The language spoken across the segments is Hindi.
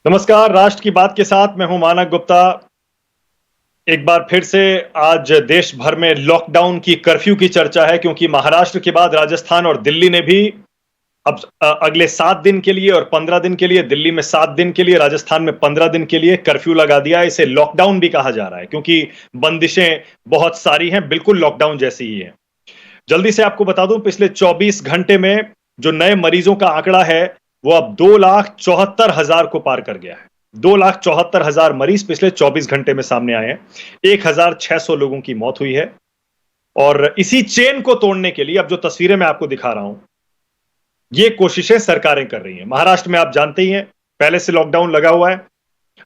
नमस्कार। राष्ट्र की बात के साथ मैं हूं मानक गुप्ता। एक बार फिर से आज देश भर में लॉकडाउन की कर्फ्यू की चर्चा है, क्योंकि महाराष्ट्र के बाद राजस्थान और दिल्ली ने भी अब अगले 7 दिन के लिए और 15 दिन के लिए, दिल्ली में 7 दिन के लिए, राजस्थान में 15 दिन के लिए कर्फ्यू लगा दिया है। इसे लॉकडाउन भी कहा जा रहा है क्योंकि बंदिशें बहुत सारी हैं, बिल्कुल लॉकडाउन जैसी ही है। जल्दी से आपको बता दूं, पिछले 24 घंटे में जो नए मरीजों का आंकड़ा है वो अब 2,74,000 को पार कर गया है। 2,74,000 मरीज पिछले 24 घंटे में सामने आए हैं। 1,600 लोगों की मौत हुई है। और इसी चेन को तोड़ने के लिए अब जो तस्वीरें मैं आपको दिखा रहा हूं, ये कोशिशें सरकारें कर रही हैं। महाराष्ट्र में आप जानते ही हैं, पहले से लॉकडाउन लगा हुआ है।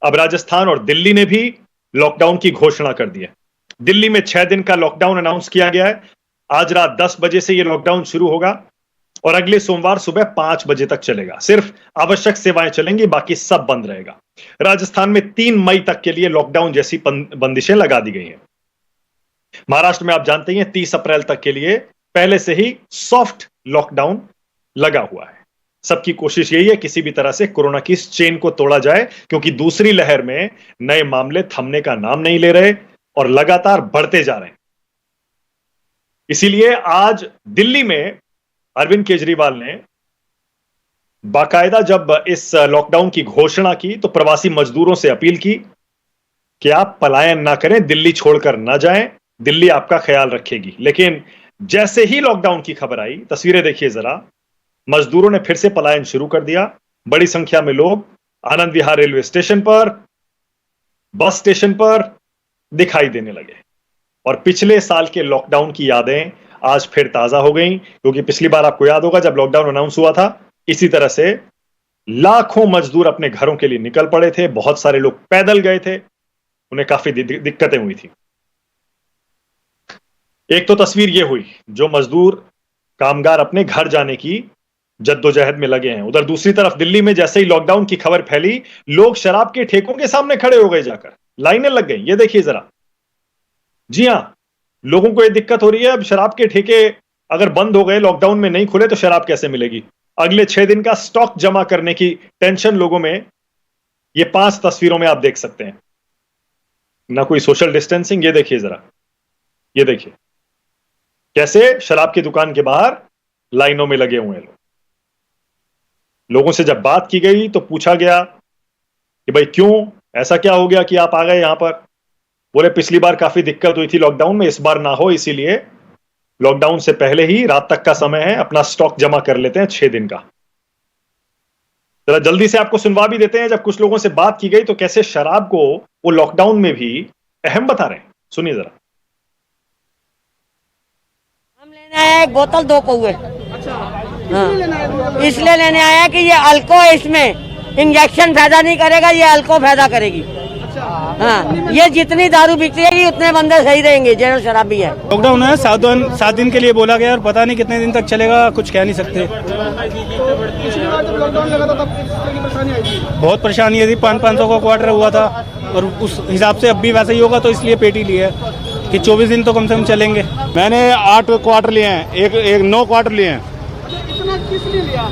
अब राजस्थान और दिल्ली ने भी लॉकडाउन की घोषणा कर दी है। दिल्ली में 6 दिन का लॉकडाउन अनाउंस किया गया है। आज रात 10 बजे से यह लॉकडाउन शुरू होगा और अगले सोमवार सुबह 5 बजे तक चलेगा। सिर्फ आवश्यक सेवाएं चलेंगी, बाकी सब बंद रहेगा। राजस्थान में 3 मई तक के लिए लॉकडाउन जैसी बंदिशें लगा दी गई हैं। महाराष्ट्र में आप जानते हैं 30 अप्रैल तक के लिए पहले से ही सॉफ्ट लॉकडाउन लगा हुआ है। सबकी कोशिश यही है किसी भी तरह से कोरोना की इस चेन को तोड़ा जाए, क्योंकि दूसरी लहर में नए मामले थमने का नाम नहीं ले रहे और लगातार बढ़ते जा रहे हैं। इसीलिए आज दिल्ली में अरविंद केजरीवाल ने बाकायदा जब इस लॉकडाउन की घोषणा की तो प्रवासी मजदूरों से अपील की कि आप पलायन ना करें, दिल्ली छोड़कर ना जाएं, दिल्ली आपका ख्याल रखेगी। लेकिन जैसे ही लॉकडाउन की खबर आई, तस्वीरें देखिए जरा, मजदूरों ने फिर से पलायन शुरू कर दिया। बड़ी संख्या में लोग आनंद विहार रेलवे स्टेशन पर, बस स्टेशन पर दिखाई देने लगे और पिछले साल के लॉकडाउन की यादें आज फिर ताजा हो गई। क्योंकि पिछली बार आपको याद होगा जब लॉकडाउन अनाउंस हुआ था, इसी तरह से लाखों मजदूर अपने घरों के लिए निकल पड़े थे। बहुत सारे लोग पैदल गए थे, उन्हें काफी दिक्कतें हुई थी। एक तो तस्वीर यह हुई, जो मजदूर कामगार अपने घर जाने की जद्दोजहद में लगे हैं। उधर दूसरी तरफ दिल्ली में जैसे ही लॉकडाउन की खबर फैली, लोग शराब के ठेकों के सामने खड़े हो गए, जाकर लाइनें लग गई। ये देखिए जरा। जी हां, लोगों को यह दिक्कत हो रही है, अब शराब के ठेके अगर बंद हो गए, लॉकडाउन में नहीं खुले, तो शराब कैसे मिलेगी? अगले 6 दिन का स्टॉक जमा करने की टेंशन लोगों में। ये 5 तस्वीरों में आप देख सकते हैं, ना कोई सोशल डिस्टेंसिंग। ये देखिए जरा, ये देखिए कैसे शराब की दुकान के बाहर लाइनों में लगे हुए हैं लोग। लोगों से जब बात की गई तो पूछा गया कि भाई क्यों, ऐसा क्या हो गया कि आप आ गए यहां पर? बोले पिछली बार काफी दिक्कत हुई थी लॉकडाउन में, इस बार ना हो, इसीलिए लॉकडाउन से पहले ही रात तक का समय है, अपना स्टॉक जमा कर लेते हैं 6 दिन का। जरा जल्दी से आपको सुनवा भी देते हैं, जब कुछ लोगों से बात की गई तो कैसे शराब को वो लॉकडाउन में भी अहम बता रहे हैं। सुनिए जरा। हम लेने आए हैं एक बोतल 2 पौए। हाँ, इसलिए लेने आया कि ये अल्को, इसमें इंजेक्शन फायदा नहीं करेगा, ये अल्को फायदा करेगी। हाँ, ये जितनी दारू बिकेगी उतने बंदे सही रहेंगे, जनरल शराब भी है। लॉकडाउन है, 7 दिन के लिए बोला गया और पता नहीं कितने दिन तक चलेगा, कुछ कह नहीं सकते। पिछली बार जब लॉकडाउन लगा था तब किस तरह की परेशानी आई थी? बहुत परेशानी है थी, 500 का क्वार्टर हुआ था और उस हिसाब से अब भी वैसा ही होगा, तो इसलिए पेटी ली है कि 24 दिन तो कम से कम चलेंगे। मैंने 8 क्वार्टर लिए हैं, एक 9 क्वार्टर लिए हैं। इतना किस लिए लिया?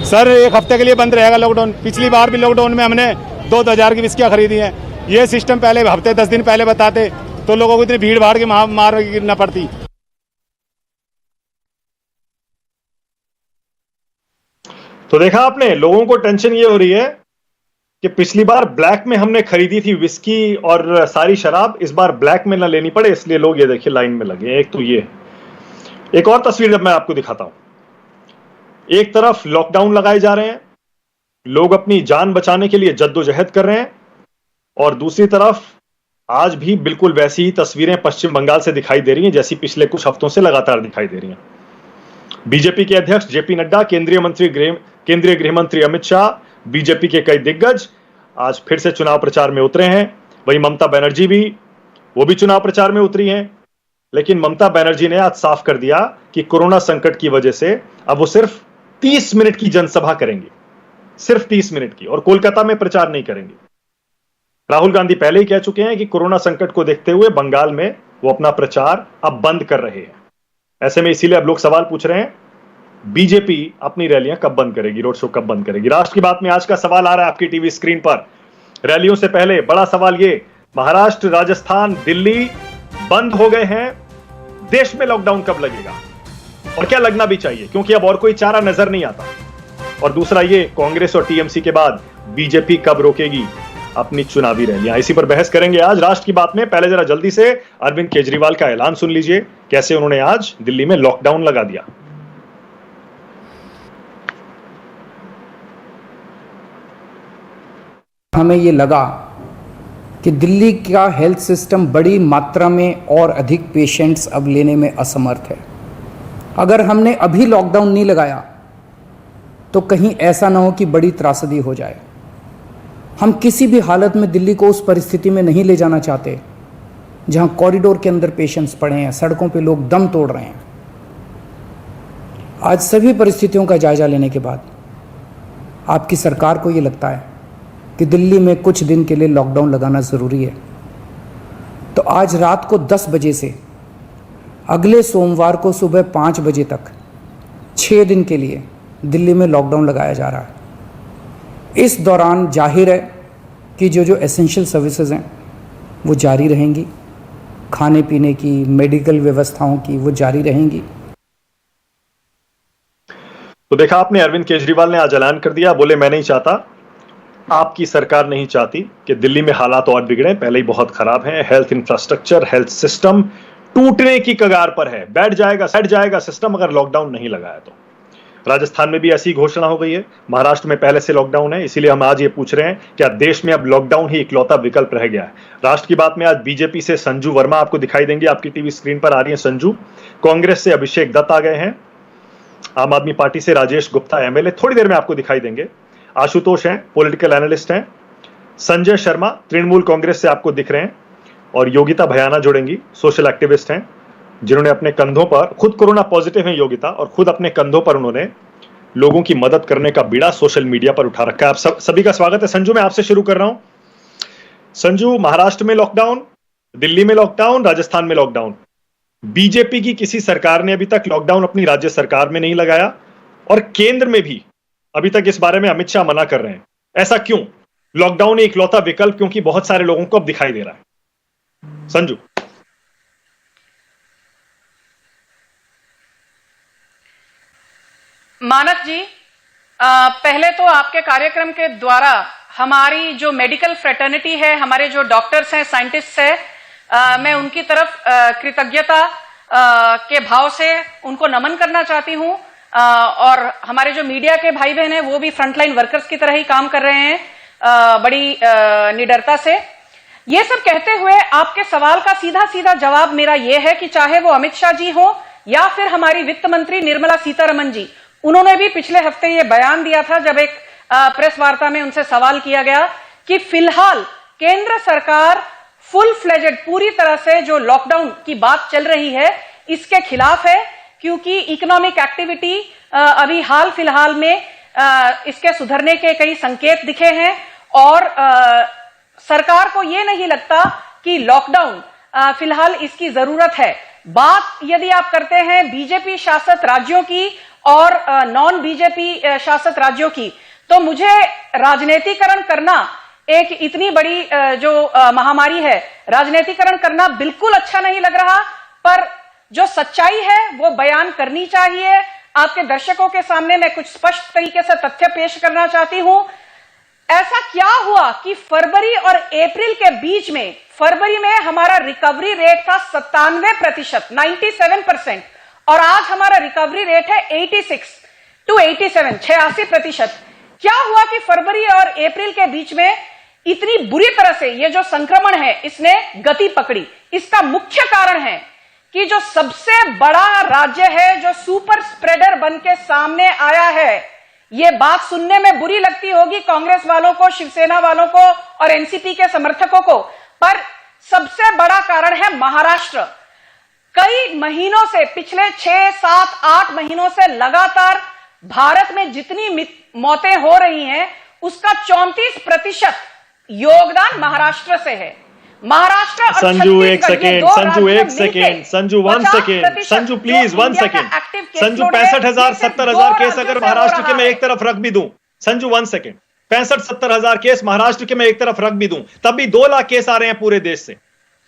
सर 1 हफ्ते के लिए बंद रहेगा लॉकडाउन। पिछली बार भी लॉकडाउन में हमने 2,000 की विस्कियाँ खरीदी हैं। ये सिस्टम पहले हफ्ते 10 दिन पहले बताते तो लोगों को इतनी भीड़ भाड़ की मार न पड़ती। तो देखा आपने, लोगों को टेंशन ये हो रही है कि पिछली बार ब्लैक में हमने खरीदी थी विस्की और सारी शराब, इस बार ब्लैक में ना लेनी पड़े, इसलिए लोग ये देखिए लाइन में लगे। एक तो ये, एक और तस्वीर जब मैं आपको दिखाता हूं, एक तरफ लॉकडाउन लगाए जा रहे हैं, लोग अपनी जान बचाने के लिए जद्दोजहद कर रहे हैं, और दूसरी तरफ आज भी बिल्कुल वैसी ही तस्वीरें पश्चिम बंगाल से दिखाई दे रही हैं जैसी पिछले कुछ हफ्तों से लगातार दिखाई दे रही हैं। बीजेपी के अध्यक्ष जेपी नड्डा, केंद्रीय गृह मंत्री अमित शाह, बीजेपी के कई दिग्गज आज फिर से चुनाव प्रचार में उतरे हैं। वहीं ममता बनर्जी भी, वो भी चुनाव प्रचार में उतरी हैं। लेकिन ममता बनर्जी ने आज साफ कर दिया कि कोरोना संकट की वजह से अब वो सिर्फ 30 मिनट की जनसभा करेंगे, सिर्फ 30 मिनट की, और कोलकाता में प्रचार नहीं करेंगे। राहुल गांधी पहले ही कह चुके हैं कि कोरोना संकट को देखते हुए बंगाल में वो अपना प्रचार अब बंद कर रहे हैं। ऐसे में इसीलिए अब लोग सवाल पूछ रहे हैं बीजेपी अपनी रैलियां कब बंद करेगी, रोड शो कब बंद करेगी? राष्ट्र की बात में आज का सवाल आ रहा है आपकी टीवी स्क्रीन पर। रैलियों से पहले बड़ा सवाल ये, महाराष्ट्र, राजस्थान, दिल्ली बंद हो गए हैं, देश में लॉकडाउन कब लगेगा और क्या लगना भी चाहिए, क्योंकि अब और कोई चारा नजर नहीं आता। और दूसरा ये, कांग्रेस और टीएमसी के बाद बीजेपी कब रोकेगी अपनी चुनावी रैलियां? इसी पर बहस करेंगे आज राष्ट्र की बात में। पहले जरा जल्दी से अरविंद केजरीवाल का ऐलान सुन लीजिए, कैसे उन्होंने आज दिल्ली में लॉकडाउन लगा दिया। हमें ये लगा कि दिल्ली का हेल्थ सिस्टम बड़ी मात्रा में और अधिक पेशेंट्स अब लेने में असमर्थ है। अगर हमने अभी लॉकडाउन नहीं लगाया तो कहीं ऐसा ना हो कि बड़ी त्रासदी हो जाए। हम किसी भी हालत में दिल्ली को उस परिस्थिति में नहीं ले जाना चाहते जहां कॉरिडोर के अंदर पेशेंट्स पड़े हैं, सड़कों पे लोग दम तोड़ रहे हैं। आज सभी परिस्थितियों का जायजा लेने के बाद आपकी सरकार को ये लगता है कि दिल्ली में कुछ दिन के लिए लॉकडाउन लगाना ज़रूरी है, तो आज रात को 10 बजे से अगले सोमवार को सुबह 5 बजे तक 6 दिन के लिए दिल्ली में लॉकडाउन लगाया जा रहा है। इस दौरान जाहिर है कि जो एसेंशियल सर्विसेज हैं वो जारी रहेंगी, खाने पीने की, मेडिकल व्यवस्थाओं की वो जारी रहेंगी। तो देखा आपने, अरविंद केजरीवाल ने आज ऐलान कर दिया, बोले मैं नहीं चाहता, आपकी सरकार नहीं चाहती कि दिल्ली में हालात और बिगड़े, पहले ही बहुत खराब हैं। हेल्थ इंफ्रास्ट्रक्चर, हेल्थ सिस्टम टूटने की कगार पर है, बैठ जाएगा, सेट जाएगा सिस्टम अगर लॉकडाउन नहीं लगाया तो। राजस्थान में भी ऐसी घोषणा हो गई है, महाराष्ट्र में पहले से लॉकडाउन है, इसीलिए हम आज ये पूछ रहे हैं कि देश में अब लॉकडाउन ही इकलौता विकल्प रह गया है। राष्ट्र की बात में आज बीजेपी से संजू वर्मा आपको दिखाई देंगे, आपकी टीवी स्क्रीन पर आ रही है संजू। कांग्रेस से अभिषेक दत्त आ गए हैं, आम आदमी पार्टी से राजेश गुप्ता एमएलए थोड़ी देर में आपको दिखाई देंगे, आशुतोष हैं, पॉलिटिकल एनालिस्ट हैं, संजय शर्मा तृणमूल कांग्रेस से आपको दिख रहे हैं, और योगिता भयाना जुड़ेंगी, सोशल एक्टिविस्ट हैं, जिन्होंने अपने कंधों पर, खुद कोरोना पॉजिटिव हैं योगिता, और खुद अपने कंधों पर उन्होंने लोगों की मदद करने का बीड़ा सोशल मीडिया पर उठा रखा है। आप सभी का स्वागत है। संजू, मैं आपसे शुरू कर रहा हूं। संजू, महाराष्ट्र में लॉकडाउन, दिल्ली में लॉकडाउन, राजस्थान में लॉकडाउन, बीजेपी की किसी सरकार ने अभी तक लॉकडाउन अपनी राज्य सरकार में नहीं लगाया, और केंद्र में भी अभी तक इस बारे में अमित शाह मना कर रहे हैं। ऐसा क्यों? लॉकडाउन एक इकलौता विकल्प क्योंकि बहुत सारे लोगों को अब दिखाई दे रहा है। संजू। मानक जी, पहले तो आपके कार्यक्रम के द्वारा हमारी जो मेडिकल फ्रेटर्निटी है, हमारे जो डॉक्टर्स हैं, साइंटिस्ट हैं, मैं उनकी तरफ कृतज्ञता के भाव से उनको नमन करना चाहती हूं। और हमारे जो मीडिया के भाई बहन हैं वो भी फ्रंटलाइन वर्कर्स की तरह ही काम कर रहे हैं, बड़ी निडरता से। ये सब कहते हुए आपके सवाल का सीधा सीधा जवाब मेरा ये है कि चाहे वो अमित शाह जी हो या फिर हमारी वित्त मंत्री निर्मला सीतारमण जी, उन्होंने भी पिछले हफ्ते ये बयान दिया था जब एक प्रेस वार्ता में उनसे सवाल किया गया कि फिलहाल केंद्र सरकार फुल फ्लेजेड, पूरी तरह से जो लॉकडाउन की बात चल रही है इसके खिलाफ है, क्योंकि इकोनॉमिक एक्टिविटी अभी हाल फिलहाल में इसके सुधरने के कई संकेत दिखे हैं, और सरकार को यह नहीं लगता कि लॉकडाउन फिलहाल इसकी जरूरत है। बात यदि आप करते हैं बीजेपी शासित राज्यों की और नॉन बीजेपी शासित राज्यों की, तो मुझे राजनीतिकरण करना, एक इतनी बड़ी जो महामारी है, राजनीतिकरण करना बिल्कुल अच्छा नहीं लग रहा, पर जो सच्चाई है वो बयान करनी चाहिए। आपके दर्शकों के सामने मैं कुछ स्पष्ट तरीके से तथ्य पेश करना चाहती हूं। ऐसा क्या हुआ कि फरवरी और अप्रैल के बीच में, फरवरी में हमारा रिकवरी रेट था 97%, 97%, और आज हमारा रिकवरी रेट है 86 to 87, 86%। क्या हुआ कि फरवरी और अप्रैल के बीच में इतनी बुरी तरह से ये जो संक्रमण है इसने गति पकड़ी? इसका मुख्य कारण है कि जो सबसे बड़ा राज्य है जो सुपर स्प्रेडर बन के सामने आया है, ये बात सुनने में बुरी लगती होगी कांग्रेस वालों को, शिवसेना वालों को और एनसीपी के समर्थकों को, पर सबसे बड़ा कारण है महाराष्ट्र। कई महीनों से, पिछले 6, 7, 8 महीनों से लगातार भारत में जितनी मौतें हो रही हैं उसका 34% योगदान महाराष्ट्र से है। महाराष्ट्र और संजू एक छत्तीसगढ़, ये सेकेंड, दो संजू राज्य एक मिलके second, Sanju 1 second, 50% Sanju please जो 1 इंडिया का second, active case Sanju load है, 65,000 ये सिर्फ 70,000 दो केस राज्यों अगर से हो महाराष्ट्र के रहा मैं है। एक तरफ रख भी दूं, संजू 1 सेकेंड, 65-70,000 केस महाराष्ट्र के मैं एक तरफ रख भी दूं, तब भी 2 लाख केस आ रहे हैं पूरे देश से।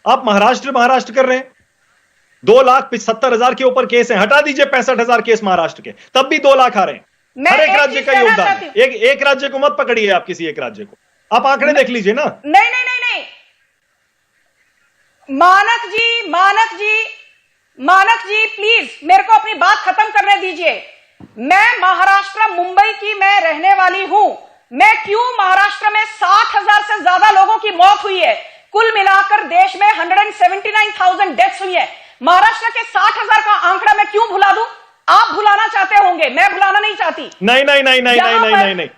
आप महाराष्ट्र कर रहे हैं, 2,70,000 के ऊपर केस हैं, हटा दीजिए 65,000 केस महाराष्ट्र के, तब भी 2 लाख आ रहे हैं। मैं हर एक एक राज्य चीज का कहना योगदान चाहती है। एक राज्य को मत पकड़िए, आप किसी एक राज्य को, आप आंकड़े देख लीजिए ना। नहीं नहीं नहीं नहीं, मानक जी प्लीज मेरे को अपनी बात खत्म करने दीजिए। मैं महाराष्ट्र मुंबई की मैं रहने वाली हूं। मैं क्यों महाराष्ट्र में 60,000 से ज्यादा लोगों की मौत हुई है, कुल मिलाकर देश में 179,000 डेथ्स हुई है। महाराष्ट्र के 60,000 का आंकड़ा मैं क्यों भुला दूं? आप भुलाना चाहते होंगे, मैं भुलाना नहीं चाहती। नहीं,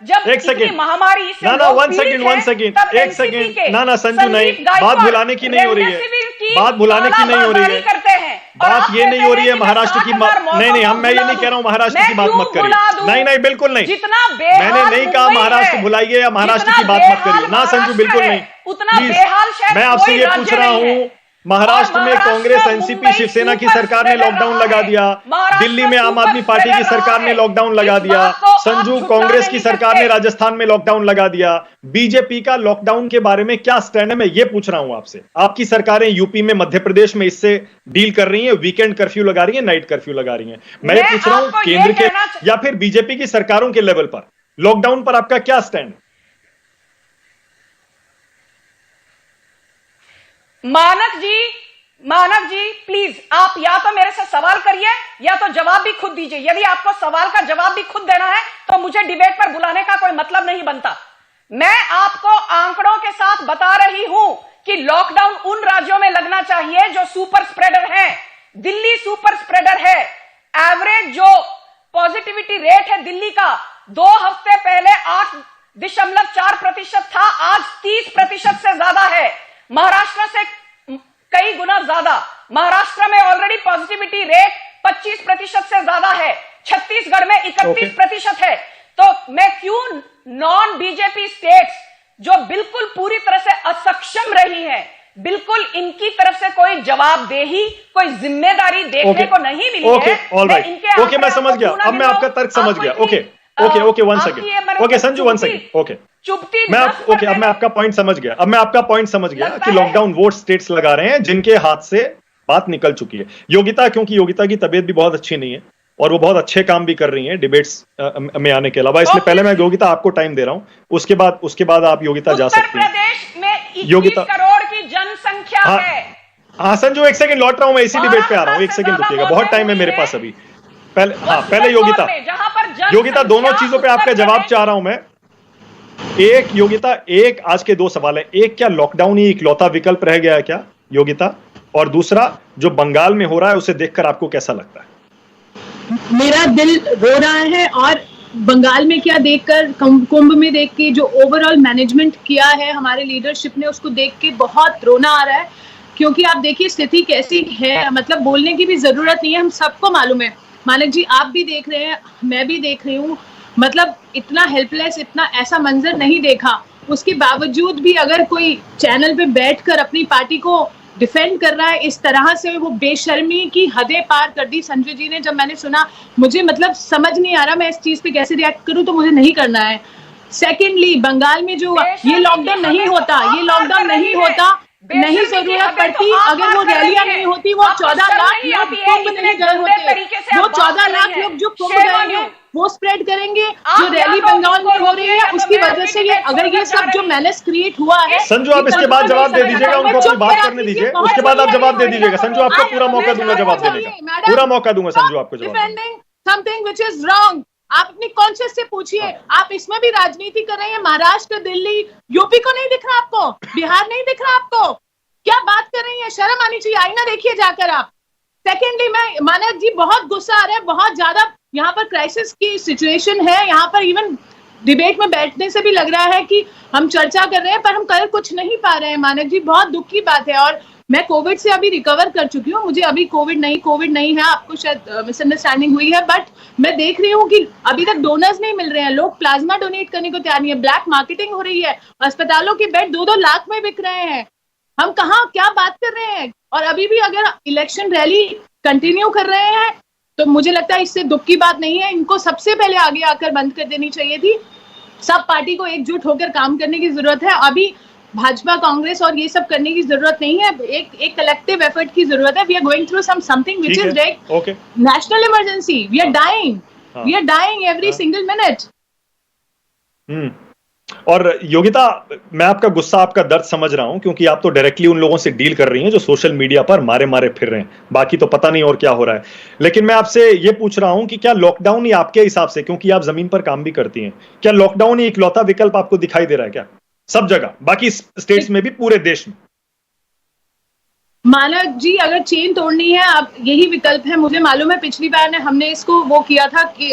जब एक सेकेंड, महामारी से ना लोग 1 पीड़ित सेकेंड, हैं, 1 सेकेंड, तब एक NCP सेकेंड, के ना संजू नहीं, संदीप गायकवाड़ बात भुलाने की नहीं हो रही है, रेमडेसिविर की बात भुलाने की नहीं हो रही है, करते हैं। और बात आप ये नहीं कहते हो रही हैं है कि महाराष्ट्र की। मैं 60,000 नहीं, मौतों मैं ये को नहीं कह रहा हूं महाराष्ट्र मैं की बात क्यों मत करिए। भुला दूं? नहीं, बिल्कुल नहीं, जितना बेहाल मैंने नहीं कहा मुंबई महाराष्ट्र है, भुलाइए या महाराष्ट्र जितना की बात मत बेहाल करिए, ना संजू महाराष्ट्र बिल्कुल है, नहीं। उतना प्लीज, बेहाल शायद मैं आपसे कोई ये राज्य पूछ रहा नहीं है। हूं, महाराष्ट्र में महाराष्ट्र, कांग्रेस, एनसीपी, मुंबई शिवसेना की सुपर सरकार ने स्प्रेडर लॉकडाउन रहा लगा है। दिया, महाराष्ट्र दिल्ली में आम सुपर आदमी पार्टी की स्प्रेडर सरकार रहा ने है। लॉकडाउन लगा इस दिया, बात को आप संजू झुठला कांग्रेस की नहीं सरकार सकते। ने राजस्थान में लॉकडाउन लगा दिया। बीजेपी का लॉकडाउन के बारे में क्या स्टैंड है, मैं ये पूछ रहा हूं आपसे। आपकी सरकारें यूपी में, मध्य प्रदेश में इससे डील कर रही हैं, वीकेंड कर्फ्यू लगा रही हैं, नाइट कर्फ्यू लगा रही हैं। मैं ये पूछ रहा हूं आपको ये केंद्र के कहना या फिर बीजेपी की सरकारों के लेवल पर लॉकडाउन पर आपका क्या स्टैंड? मानक जी प्लीज आप या तो मेरे से सवाल करिए या तो जवाब भी खुद दीजिए। यदि आपको सवाल का जवाब भी खुद देना है तो मुझे डिबेट पर बुलाने का कोई मतलब नहीं बनता। मैं आपको आंकड़ों के साथ बता रही हूं कि लॉकडाउन उन राज्यों में लगना चाहिए जो सुपर स्प्रेडर हैं। दिल्ली सुपर स्प्रेडर है। एवरेज जो पॉजिटिविटी रेट है दिल्ली का 2 हफ्ते पहले 8.4% था, आज 30% से ज्यादा है। महाराष्ट्र से कई गुना ज्यादा। महाराष्ट्र में ऑलरेडी पॉजिटिविटी रेट 25% से ज्यादा है, छत्तीसगढ़ में 31% है। तो मैं क्यों नॉन बीजेपी स्टेट्स जो बिल्कुल पूरी तरह से असक्षम रही हैं, बिल्कुल इनकी तरफ से कोई जवाबदेही, कोई जिम्मेदारी देखने को नहीं मिली है। ऑलराइट, ओके, मैं समझ गया, अब मैं आपका तर्क समझ गया। Okay 1 second, okay Sanju 1 second, okay चुपती अब मैं आपका पॉइंट समझ गया। अब मैं आपका पॉइंट समझ गया कि लॉकडाउन वो स्टेट्स लगा रहे हैं जिनके हाथ से बात निकल चुकी है। योगिता, क्योंकि योगिता की तबीयत भी बहुत अच्छी नहीं है और वो बहुत अच्छे काम भी कर रही हैं डिबेट्स में आने के अलावा, इसलिए पहले मैं योगिता आपको टाइम दे रहा हूं, उसके बाद आप योगिता जा सकती हैं। उत्तर प्रदेश में 21 योगिता करोड़ की जनसंख्या है। हाँ संजू 1 सेकंड लौट रहा हूं मैं, इसी डिबेट पे आ रहा हूं, 1 सेकंड रुकिएगा, बहुत टाइम है मेरे पास अभी। पहले योगिता दोनों चीजों पे आपका जवाब चाह रहा हूं मैं। योगिता, आज के 2 सवाल हैं। एक, क्या लॉकडाउन ही इकलौता विकल्प रह गया है क्या योगिता? और दूसरा, जो बंगाल में हो रहा है उसे देखकर आपको कैसा लगता है? मेरा दिल रो रहा है और बंगाल में क्या देखकर, कुंभ में देख के जो ओवरऑल मैनेजमेंट किया है हमारे लीडरशिप ने, उसको देख के बहुत रोना आ रहा है। क्योंकि आप देखिए स्थिति कैसी है, मतलब बोलने की भी जरूरत नहीं है, हम सबको मालूम है। मानक जी आप भी देख रहे हैं, मैं भी देख रही हूँ, मतलब इतना हेल्पलेस, इतना ऐसा मंजर नहीं देखा। उसके बावजूद भी अगर कोई चैनल पे बैठकर अपनी पार्टी को डिफेंड कर रहा है इस तरह से, वो बेशर्मी की हदें पार कर दी संजय जी ने। जब मैंने सुना, मुझे मतलब समझ नहीं आ रहा मैं इस चीज पे कैसे रिएक्ट करूं, तो मुझे नहीं करना है। सेकेंडली, बंगाल में जो ये लॉकडाउन नहीं होता, नहीं जरूरत पड़ती, अगर वो रैलियां नहीं होती, वो 14 लाख लोग कुंभ नहीं गए होते। वो 14 लाख लोग जो कुंभ गए हैं वो स्प्रेड करेंगे। जो रैली बंगाल में हो रही है उसकी वजह से ये, अगर ये सब जो मैनेज क्रिएट हुआ है। संजू आप इसके बाद जवाब दे दीजिएगा, उनको अपनी बात करने दीजिए, उसके बाद आप जवाब दे दीजिएगा। संजू आपको पूरा मौका दूंगा जवाब देने का, पूरा मौका दूंगा संजू आपको जवाब। Defending something which is wrong, आप अपनी कॉन्शियस से पूछिए। आप इसमें भी राजनीति कर रहे हैं। महाराष्ट्र, दिल्ली, यूपी को नहीं दिख रहा आपको? बिहार नहीं दिख रहा आपको? क्या बात कर रही है? शर्म आनी चाहिए, आईना देखिए जाकर आप। सेकेंडली, मैं मानक जी बहुत गुस्सा आ रहा है, बहुत ज्यादा यहाँ पर क्राइसिस की सिचुएशन है। यहाँ पर इवन डिबेट में बैठने से भी लग रहा है कि हम चर्चा कर रहे हैं पर हम कर कुछ नहीं पा रहे हैं। मानक जी बहुत दुख की बात है। और मैं कोविड से अभी रिकवर कर चुकी हूँ, मुझे अभी कोविड नहीं है, आपको शायद मिसअंडरस्टैंडिंग हुई है। बट मैं देख रही हूँ कि अभी तक डोनर्स नहीं मिल रहे हैं, लोग प्लाज्मा डोनेट करने को तैयार नहीं है, ब्लैक मार्केटिंग हो रही है, अस्पतालों के बेड 2-2 लाख में बिक रहे हैं। हम कहाँ क्या बात कर रहे हैं? और अभी भी अगर इलेक्शन रैली कंटिन्यू कर रहे हैं तो मुझे लगता है इससे दुख की बात नहीं है। इनको सबसे पहले आगे आकर बंद कर देनी चाहिए थी। सब पार्टी को एकजुट होकर काम करने की जरूरत है। अभी भाजपा कांग्रेस और ये सब करने की जरूरत नहीं है। एक कलेक्टिव एफर्ट की जरूरत है। We are going through something which is like national emergency. We are dying every single minute. और योगिता, मैं आपका गुस्सा, आपका दर्द समझ रहा हूं, क्योंकि आप तो डायरेक्टली उन लोगों से डील कर रही हैं जो सोशल मीडिया पर मारे मारे फिर रहे हैं। बाकी तो पता नहीं और क्या हो रहा है। लेकिन मैं आपसे ये पूछ रहा हूं कि क्या लॉकडाउन ही आपके हिसाब से, क्योंकि आप जमीन पर काम भी करती हैं, क्या लॉकडाउन ही इकलौता विकल्प आपको दिखाई दे रहा है क्या सब जगह, बाकी स्टेट्स में भी, पूरे देश में? मानक जी, अगर चेन तोड़नी है अब यही विकल्प है। मुझे मालूम है पिछली बार हमने इसको वो किया था कि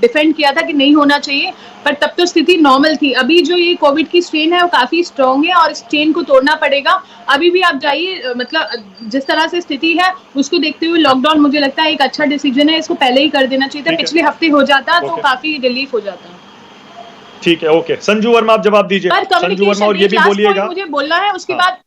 डिफेंड किया था कि नहीं होना चाहिए, पर तब तो स्थिति नॉर्मल थी। अभी जो ये कोविड की स्ट्रेन है वो काफी स्ट्रांग है और इस चेन को तोड़ना पड़ेगा। अभी भी आप जाइए, मतलब जिस तरह से स्थिति है उसको देखते हुए लॉकडाउन मुझे लगता है एक अच्छा डिसीजन है। इसको पहले ही कर देना चाहिए था। पिछले हफ्ते हो जाता तो काफी रिलीफ हो जाता। ठीक है, ओके। संजू वर्मा, आप जवाब दीजिए। संजू वर्मा, और ये भी बोलिएगा, मुझे बोलना है, उसके बाद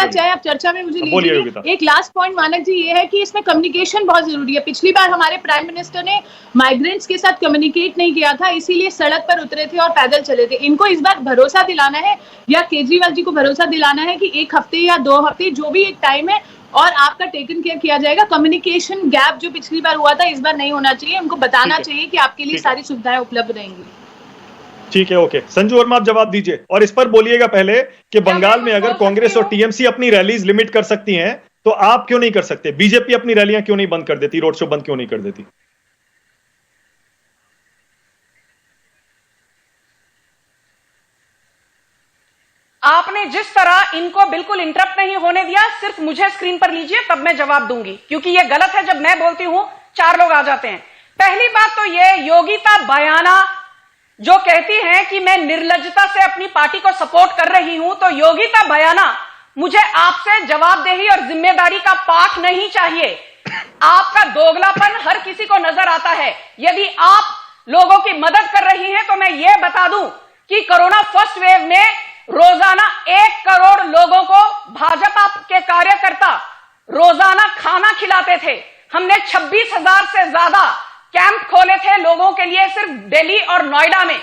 चाहे आप चर्चा में मुझे लीजिए। एक लास्ट पॉइंट मानक जी ये है कि इसमें कम्युनिकेशन बहुत जरूरी है। पिछली बार हमारे प्राइम मिनिस्टर ने माइग्रेंट्स के साथ कम्युनिकेट नहीं किया था, इसीलिए सड़क पर उतरे थे और पैदल चले थे। इनको इस बार भरोसा दिलाना है, या केजरीवाल जी को भरोसा दिलाना है कि 1 हफ्ते या 2 हफ्ते जो भी एक टाइम है और आपका टेकन केयर किया जाएगा। कम्युनिकेशन गैप जो पिछली बार हुआ था इस बार नहीं होना चाहिए। उनको बताना चाहिए कि आपके लिए सारी सुविधाएं उपलब्ध रहेंगी। ठीक है, ओके। संजू वर्मा, आप जवाब दीजिए और इस पर बोलिएगा पहले कि बंगाल में अगर कांग्रेस और टीएमसी अपनी रैलीज लिमिट कर सकती हैं तो आप क्यों नहीं कर सकते? बीजेपी अपनी रैलियां क्यों नहीं बंद कर देती, रोड शो बंद क्यों नहीं कर देती? आपने जिस तरह इनको बिल्कुल इंटरप्ट नहीं होने दिया, सिर्फ मुझे स्क्रीन पर लीजिए तब मैं जवाब दूंगी, क्योंकि यह गलत है। जब मैं बोलती हूं 4 लोग आ जाते हैं। पहली बात तो यह योगिता बयाना जो कहती हैं कि मैं निर्लज्जता से अपनी पार्टी को सपोर्ट कर रही हूं, तो योगिता बयाना, मुझे आपसे जवाबदेही और जिम्मेदारी का पाठ नहीं चाहिए। आपका दोगलापन हर किसी को नजर आता है। यदि आप लोगों की मदद कर रही हैं तो मैं यह बता दूं कि कोरोना फर्स्ट वेव में रोजाना 1 करोड़ लोगों को भाजपा के कार्यकर्ता रोजाना खाना खिलाते थे। हमने 26,000 से ज्यादा कैंप खोले थे लोगों के लिए, सिर्फ दिल्ली और नोएडा में।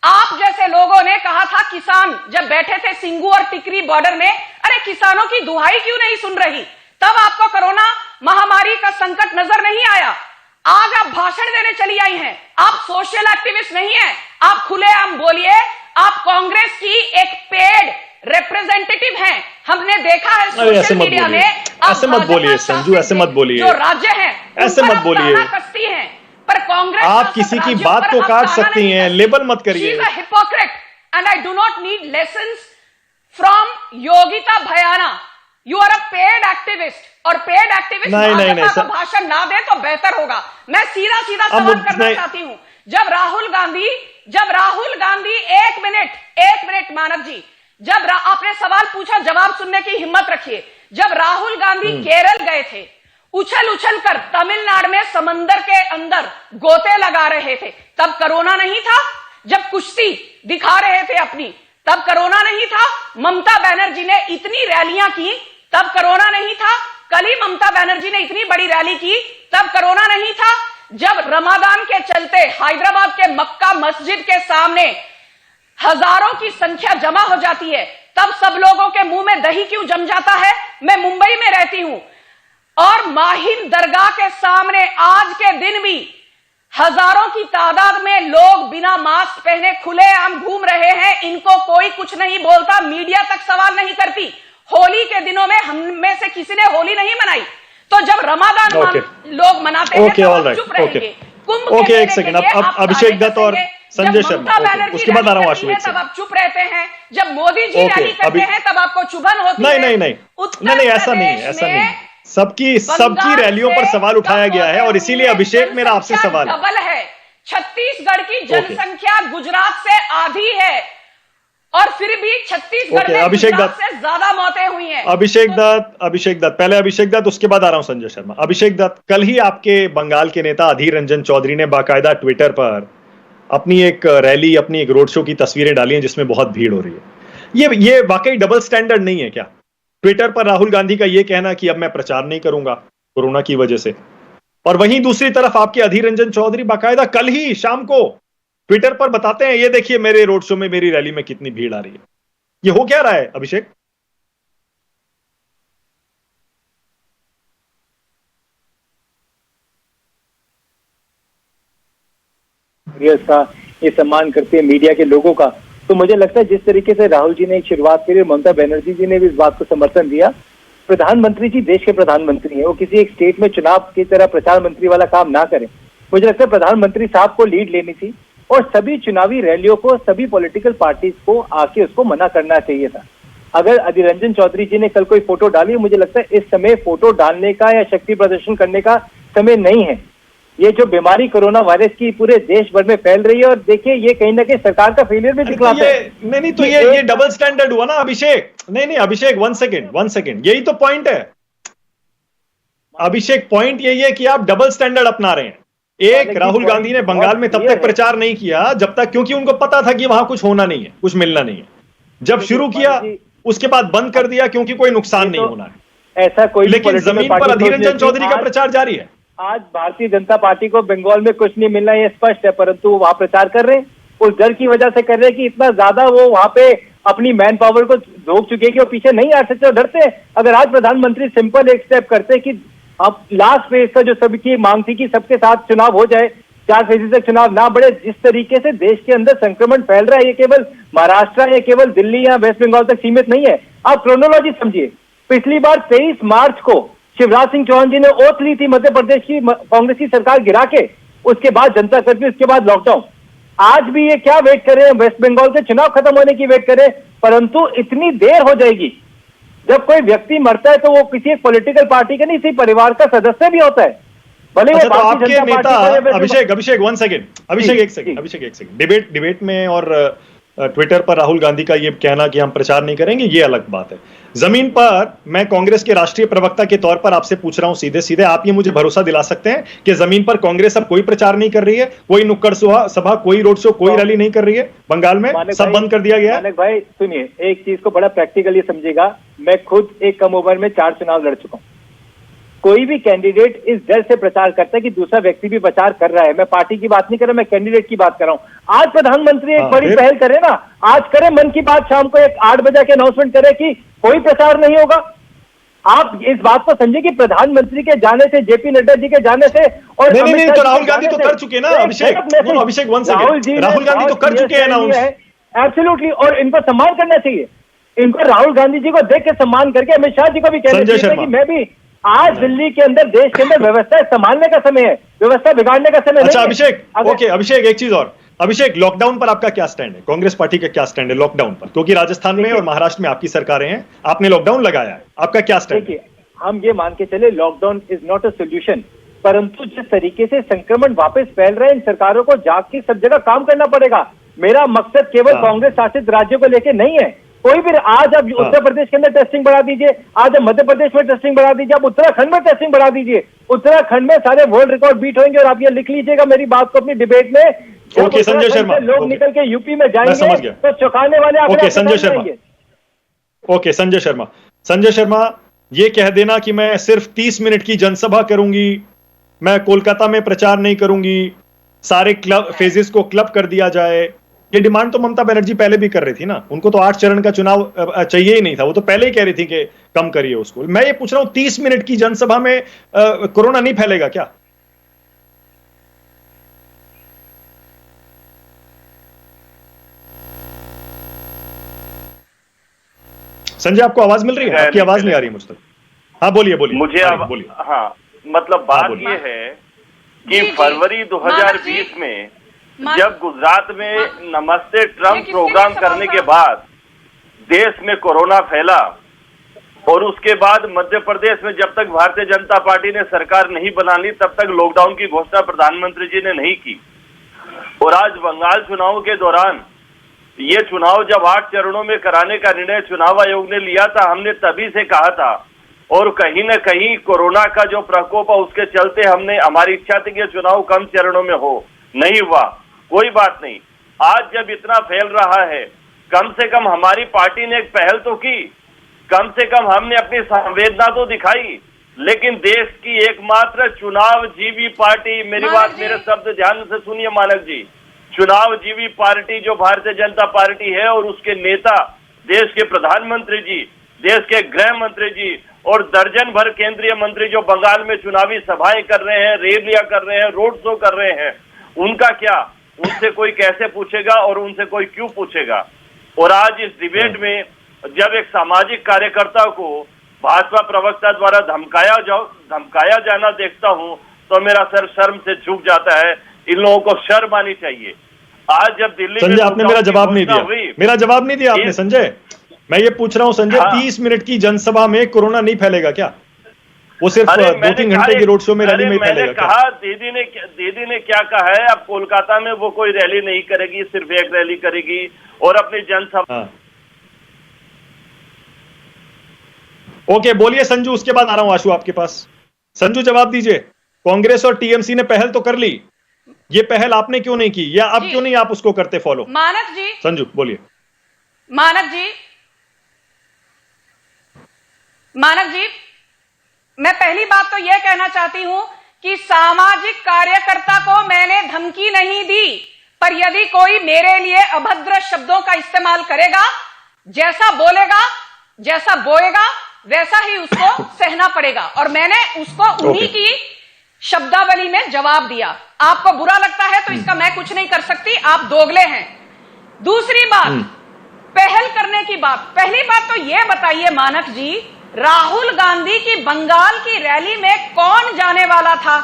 आप जैसे लोगों ने कहा था, किसान जब बैठे थे सिंगू और टिकरी बॉर्डर में, अरे किसानों की दुहाई क्यों नहीं सुन रही? तब आपको कोरोना महामारी का संकट नजर नहीं आया। आज आप भाषण देने चली आई हैं। आप सोशल एक्टिविस्ट नहीं है। आप खुलेआम बोलिए, आप कांग्रेस की एक पेड रिप्रेजेंटेटिव हैं। हमने देखा है सोशल मीडिया में। ऐसे मत बोलिए संजू, ऐसे मत बोलिए। जो राज्य हैं ऐसे मत बोलिए। कसती हैं, पर कांग्रेस आप किसी की बात को काट सकती हैं, लेबल मत करिए। Hypocrite and I do not need lessons from Yogita Bhayana. You are a paid activist, और पेड एक्टिविस्ट भाजपा को भाषण ना दे तो बेहतर होगा। मैं सीधा सवाल करना चाहती हूं। जब राहुल गांधी 1 मिनट मानक जी, जब आपने सवाल पूछा, जवाब सुनने की हिम्मत रखिए। जब राहुल गांधी केरल गए थे, उछल कर तमिलनाडु में समंदर के अंदर गोते लगा रहे थे, तब कोरोना नहीं था? जब कुश्ती दिखा रहे थे अपनी, तब कोरोना नहीं था? ममता बनर्जी ने इतनी रैलियां की, तब कोरोना नहीं था? कल ही ममता बनर्जी ने इतनी बड़ी रैली की, तब कोरोना नहीं था? जब रमादान के चलते हैदराबाद के मक्का मस्जिद के सामने हजारों की संख्या जमा हो जाती है, तब सब लोगों के मुंह में दही क्यों जम जाता है? मैं मुंबई में रहती हूं और माहिन दरगाह के सामने आज के दिन भी हजारों की तादाद में लोग बिना मास्क पहने खुलेआम घूम रहे हैं। इनको कोई कुछ नहीं बोलता, मीडिया तक सवाल नहीं करती। होली के दिनों में हम में से किसी ने होली नहीं मनाई, तो जब रमादान लोग मनाते हैं तो हम चुप रहेंगे। ओके, एक सेकंड। अब अभिषेक दत्त और संजय शर्मा, उसके बाद आ रहा हूं आशुतोष से। तब आप चुप रहते हैं, जब मोदी जी रैली करते हैं तब आपको चुभन होती है। नहीं, ऐसा नहीं। सबकी रैलियों पर सवाल उठाया गया है और इसीलिए अभिषेक, मेरा आपसे सवाल डबल है। छत्तीसगढ़ की जनसंख्या गुजरात से आधी है और फिर भी छत्तीसगढ़ में गुजरात से ज्यादा मौतें हुई हैं। अभिषेक दत्त, पहले अभिषेक दत्त, उसके बाद आ रहा हूं संजय शर्मा। अभिषेक दत्त, कल ही आपके बंगाल के नेता अधीर रंजन चौधरी ने बाकायदा ट्विटर पर अपनी एक रैली, अपनी एक रोड शो की तस्वीरें डाली हैं जिसमें बहुत भीड़ हो रही है। ये वाकई डबल स्टैंडर्ड नहीं है क्या? ट्विटर पर राहुल गांधी का यह कहना कि अब मैं प्रचार नहीं करूंगा कोरोना की वजह से, और वहीं दूसरी तरफ आपके अधीर रंजन चौधरी बाकायदा कल ही शाम को ट्विटर पर बताते हैं, ये देखिए मेरे रोड शो में, मेरी रैली में कितनी भीड़ आ रही है। ये हो क्या रहा है अभिषेक? का ये सम्मान करते हैं मीडिया के लोगों का, तो मुझे लगता है जिस तरीके से राहुल जी ने एक शुरुआत करी, ममता बनर्जी जी ने भी इस बात को समर्थन दिया। प्रधानमंत्री जी देश के प्रधानमंत्री हैं, वो किसी एक स्टेट में चुनाव की तरह प्रचार मंत्री वाला काम ना करें। मुझे लगता है प्रधानमंत्री साहब को लीड लेनी थी और सभी चुनावी रैलियों को, सभी पॉलिटिकल पार्टीज को आके उसको मना करना चाहिए था। अगर अधीर रंजन चौधरी जी ने कल कोई फोटो डाली, मुझे लगता है इस समय फोटो डालने का या शक्ति प्रदर्शन करने का समय नहीं है। ये जो बीमारी कोरोना वायरस की पूरे देश भर में फैल रही है, और देखिए ये कहीं ना कहीं सरकार का फेलियर भी दिखलाता है। नहीं तो ये डबल स्टैंडर्ड हुआ ना अभिषेक। नहीं अभिषेक, वन सेकेंड, यही तो पॉइंट है अभिषेक। पॉइंट यही है कि आप डबल स्टैंडर्ड अपना रहे हैं। एक, राहुल गांधी ने बंगाल में तब तक प्रचार नहीं किया जब तक, क्योंकि उनको पता था कि वहां कुछ होना नहीं है, कुछ मिलना नहीं है। जब शुरू किया उसके बाद बंद कर दिया क्योंकि कोई नुकसान नहीं होना है। ऐसा कोई, लेकिन जमीन पर अधीर रंजन चौधरी का प्रचार जारी है। आज भारतीय जनता पार्टी को बंगाल में कुछ नहीं मिलना, ये स्पष्ट है, परंतु वो वहां प्रचार कर रहे हैं। उस डर की वजह से कर रहे हैं कि इतना ज्यादा वो वहां पे अपनी मैन पावर को झोंक चुके हैं कि वो पीछे नहीं आ सकते, डरते हैं। अगर आज प्रधानमंत्री सिंपल एक स्टेप करते कि अब लास्ट फेज का जो सबकी मांग थी कि सबके साथ चुनाव हो जाए, 4 फेज तक चुनाव ना बढ़े, जिस तरीके से देश के अंदर संक्रमण फैल रहा है, ये केवल महाराष्ट्र या केवल दिल्ली या वेस्ट बंगाल तक सीमित नहीं है। आप क्रोनोलॉजी समझिए। पिछली बार 23 मार्च को शिवराज सिंह चौहान जी ने ओथ ली थी मध्य प्रदेश की कांग्रेस की सरकार गिरा के, उसके बाद जनता कर्फ्यू, उसके बाद लॉकडाउन। आज भी ये क्या वेट कर रहे हैं, वेस्ट बंगाल के चुनाव खत्म होने की वेट करें, परंतु इतनी देर हो जाएगी। जब कोई व्यक्ति मरता है तो वो किसी एक पॉलिटिकल पार्टी का नहीं, इसी परिवार का सदस्य भी होता है। भले अच्छा, तो आपके नेता अभिषेक वन सेकेंड, अभिषेक एक सेकेंड, डिबेट में और ट्विटर पर राहुल गांधी का ये कहना कि हम प्रचार नहीं करेंगे, ये अलग बात है। जमीन पर मैं कांग्रेस के राष्ट्रीय प्रवक्ता के तौर पर आपसे पूछ रहा हूं सीधे सीधे, आप ये मुझे भरोसा दिला सकते हैं कि जमीन पर कांग्रेस अब कोई प्रचार नहीं कर रही है, कोई नुक्कड़ सभा, कोई रोड शो, कोई रैली नहीं कर रही है बंगाल में? सब बंद कर दिया गया है। भाई सुनिए, एक चीज को बड़ा प्रैक्टिकली समझिएगा। मैं खुद एक कम उम्र में 4 चुनाव लड़ चुका हूं। कोई भी कैंडिडेट इस डर से प्रचार करता है कि दूसरा व्यक्ति भी प्रचार कर रहा है। मैं पार्टी की बात नहीं कर रहा, मैं कैंडिडेट की बात कर रहा हूं। आज प्रधानमंत्री एक बड़ी पहल करे ना, आज करे मन की बात, शाम को एक 8 बजे के अनाउंसमेंट करे कि कोई प्रचार नहीं होगा। आप इस बात को समझे कि प्रधानमंत्री के जाने से, जेपी नड्डा जी के जाने से, और नहीं तो राहुल गांधी तो कर चुके हैं ना अभिषेक। वन सेकंड, राहुल गांधी तो कर चुके हैं अनाउंस। एब्सोल्युटली, और इनको सम्मान करना चाहिए। इनको राहुल गांधी जी को देख के सम्मान करके अमित शाह जी को भी कहना चाहिए कि मैं भी आज दिल्ली के अंदर, देश के अंदर व्यवस्था संभालने का समय है, व्यवस्था बिगाड़ने का समय नहीं। अच्छा अभिषेक, ओके अभिषेक, एक चीज और। अभिषेक, लॉकडाउन पर आपका क्या स्टैंड है? कांग्रेस पार्टी का क्या स्टैंड है लॉकडाउन पर? क्योंकि राजस्थान में और महाराष्ट्र में आपकी सरकारें हैं, आपने लॉकडाउन लगाया है, आपका क्या स्टैंड है? हम ये मान के चले lockdown is not a solution, परंतु जिस तरीके से संक्रमण वापस फैल रहा है, इन सरकारों को जाग के सब जगह काम करना पड़ेगा। मेरा मकसद केवल कांग्रेस शासित राज्यों को लेकर नहीं है। कोई भी, आज अब उत्तर प्रदेश के अंदर टेस्टिंग बढ़ा दीजिए, आज अब मध्य प्रदेश में टेस्टिंग बढ़ा दीजिए, अब उत्तराखंड में टेस्टिंग बढ़ा दीजिए। उत्तराखंड में सारे वर्ल्ड रिकॉर्ड बीट होंगे। और आप ये लिख लीजिएगा मेरी बात को अपनी डिबेट में, ओके संजय शर्मा, लोग निकल के यूपी में जाएंगे तो चौंकाने वाले ओके संजय शर्मा, संजय शर्मा, ये कह देना कि मैं सिर्फ 30 मिनट की जनसभा करूंगी, मैं कोलकाता में प्रचार नहीं करूंगी, सारे क्लब फेजेस को क्लब कर दिया जाए, ये डिमांड तो ममता बनर्जी पहले भी कर रही थी ना। उनको तो 8 चरण का चुनाव चाहिए ही नहीं था, वो तो पहले ही कह रही थी कि कम करिए उसको। मैं ये पूछ रहा हूं, 30 मिनट की जनसभा में कोरोना नहीं फैलेगा क्या? संजय, आपको आवाज मिल रही है? आपकी आवाज नहीं आ रही मुझ तक। हाँ बोलिए मुझे बोलिए। हाँ, मतलब बात ये है कि फरवरी 2020 में जब गुजरात में नमस्ते ट्रम्प प्रोग्राम करने के बाद देश में कोरोना फैला, और उसके बाद मध्य प्रदेश में जब तक भारतीय जनता पार्टी ने सरकार नहीं बना ली तब तक लॉकडाउन की घोषणा प्रधानमंत्री जी ने नहीं की। और आज बंगाल चुनाव के दौरान ये चुनाव जब 8 चरणों में कराने का निर्णय चुनाव आयोग ने लिया था, हमने तभी से कहा था, और कहीं न कहीं कोरोना का जो प्रकोप है उसके चलते हमारी इच्छा थी कि चुनाव कम चरणों में हो, नहीं हुआ। कोई बात नहीं, आज जब इतना फैल रहा है, कम से कम हमारी पार्टी ने एक पहल तो की, कम से कम हमने अपनी संवेदना तो दिखाई, लेकिन देश की एकमात्र चुनाव जीवी पार्टी, मेरी बात, मेरे शब्द ध्यान से सुनिए मानक जी, चुनाव जीवी पार्टी जो भारतीय जनता पार्टी है और उसके नेता देश के प्रधानमंत्री जी, देश के गृह मंत्री जी और दर्जन भर केंद्रीय मंत्री जो बंगाल में चुनावी सभाएं कर रहे हैं, रैलियां कर रहे हैं, रोड शो कर रहे हैं, उनका क्या? उनसे कोई कैसे पूछेगा और उनसे कोई क्यों पूछेगा? और आज इस डिबेट में जब एक सामाजिक कार्यकर्ता को भाजपा प्रवक्ता द्वारा धमकाया जाना देखता हूं तो मेरा सर शर्म से झुक जाता है। इन लोगों को शर्म आनी चाहिए। आज जब दिल्ली में संजय, आपने मेरा जवाब नहीं दिया, मेरा जवाब नहीं दिया आपने संजय। मैं ये पूछ रहा हूं संजय, 30 मिनट की जनसभा में कोरोना नहीं फैलेगा क्या? वो सिर्फ 2-3 घंटे की रोड शो में रैली में फैलेगा क्या? कहा दीदी ने क्या कहा है, अब कोलकाता में वो कोई रैली नहीं करेगी, सिर्फ एक रैली करेगी और अपनी जनसभा। ओके, बोलिए संजू, उसके बाद आ रहा हूं आशु आपके पास। संजू जवाब दीजिए, कांग्रेस और टीएमसी ने पहल तो कर ली, ये पहल आपने क्यों नहीं की, या अब क्यों नहीं आप उसको करते फॉलो? मानक जी, संजू बोलिए। मानक जी, मैं पहली बात तो यह कहना चाहती हूं कि सामाजिक कार्यकर्ता को मैंने धमकी नहीं दी, पर यदि कोई मेरे लिए अभद्र शब्दों का इस्तेमाल करेगा, जैसा बोलेगा, जैसा बोएगा, वैसा ही उसको सहना पड़ेगा। और मैंने उसको उन्हीं की शब्दावली में जवाब दिया। आपको बुरा लगता है तो इसका मैं कुछ नहीं कर सकती, आप दोगले हैं। दूसरी बात, पहल करने की बात। पहली बात तो यह बताइए मानक जी, राहुल गांधी की बंगाल की रैली में कौन जाने वाला था?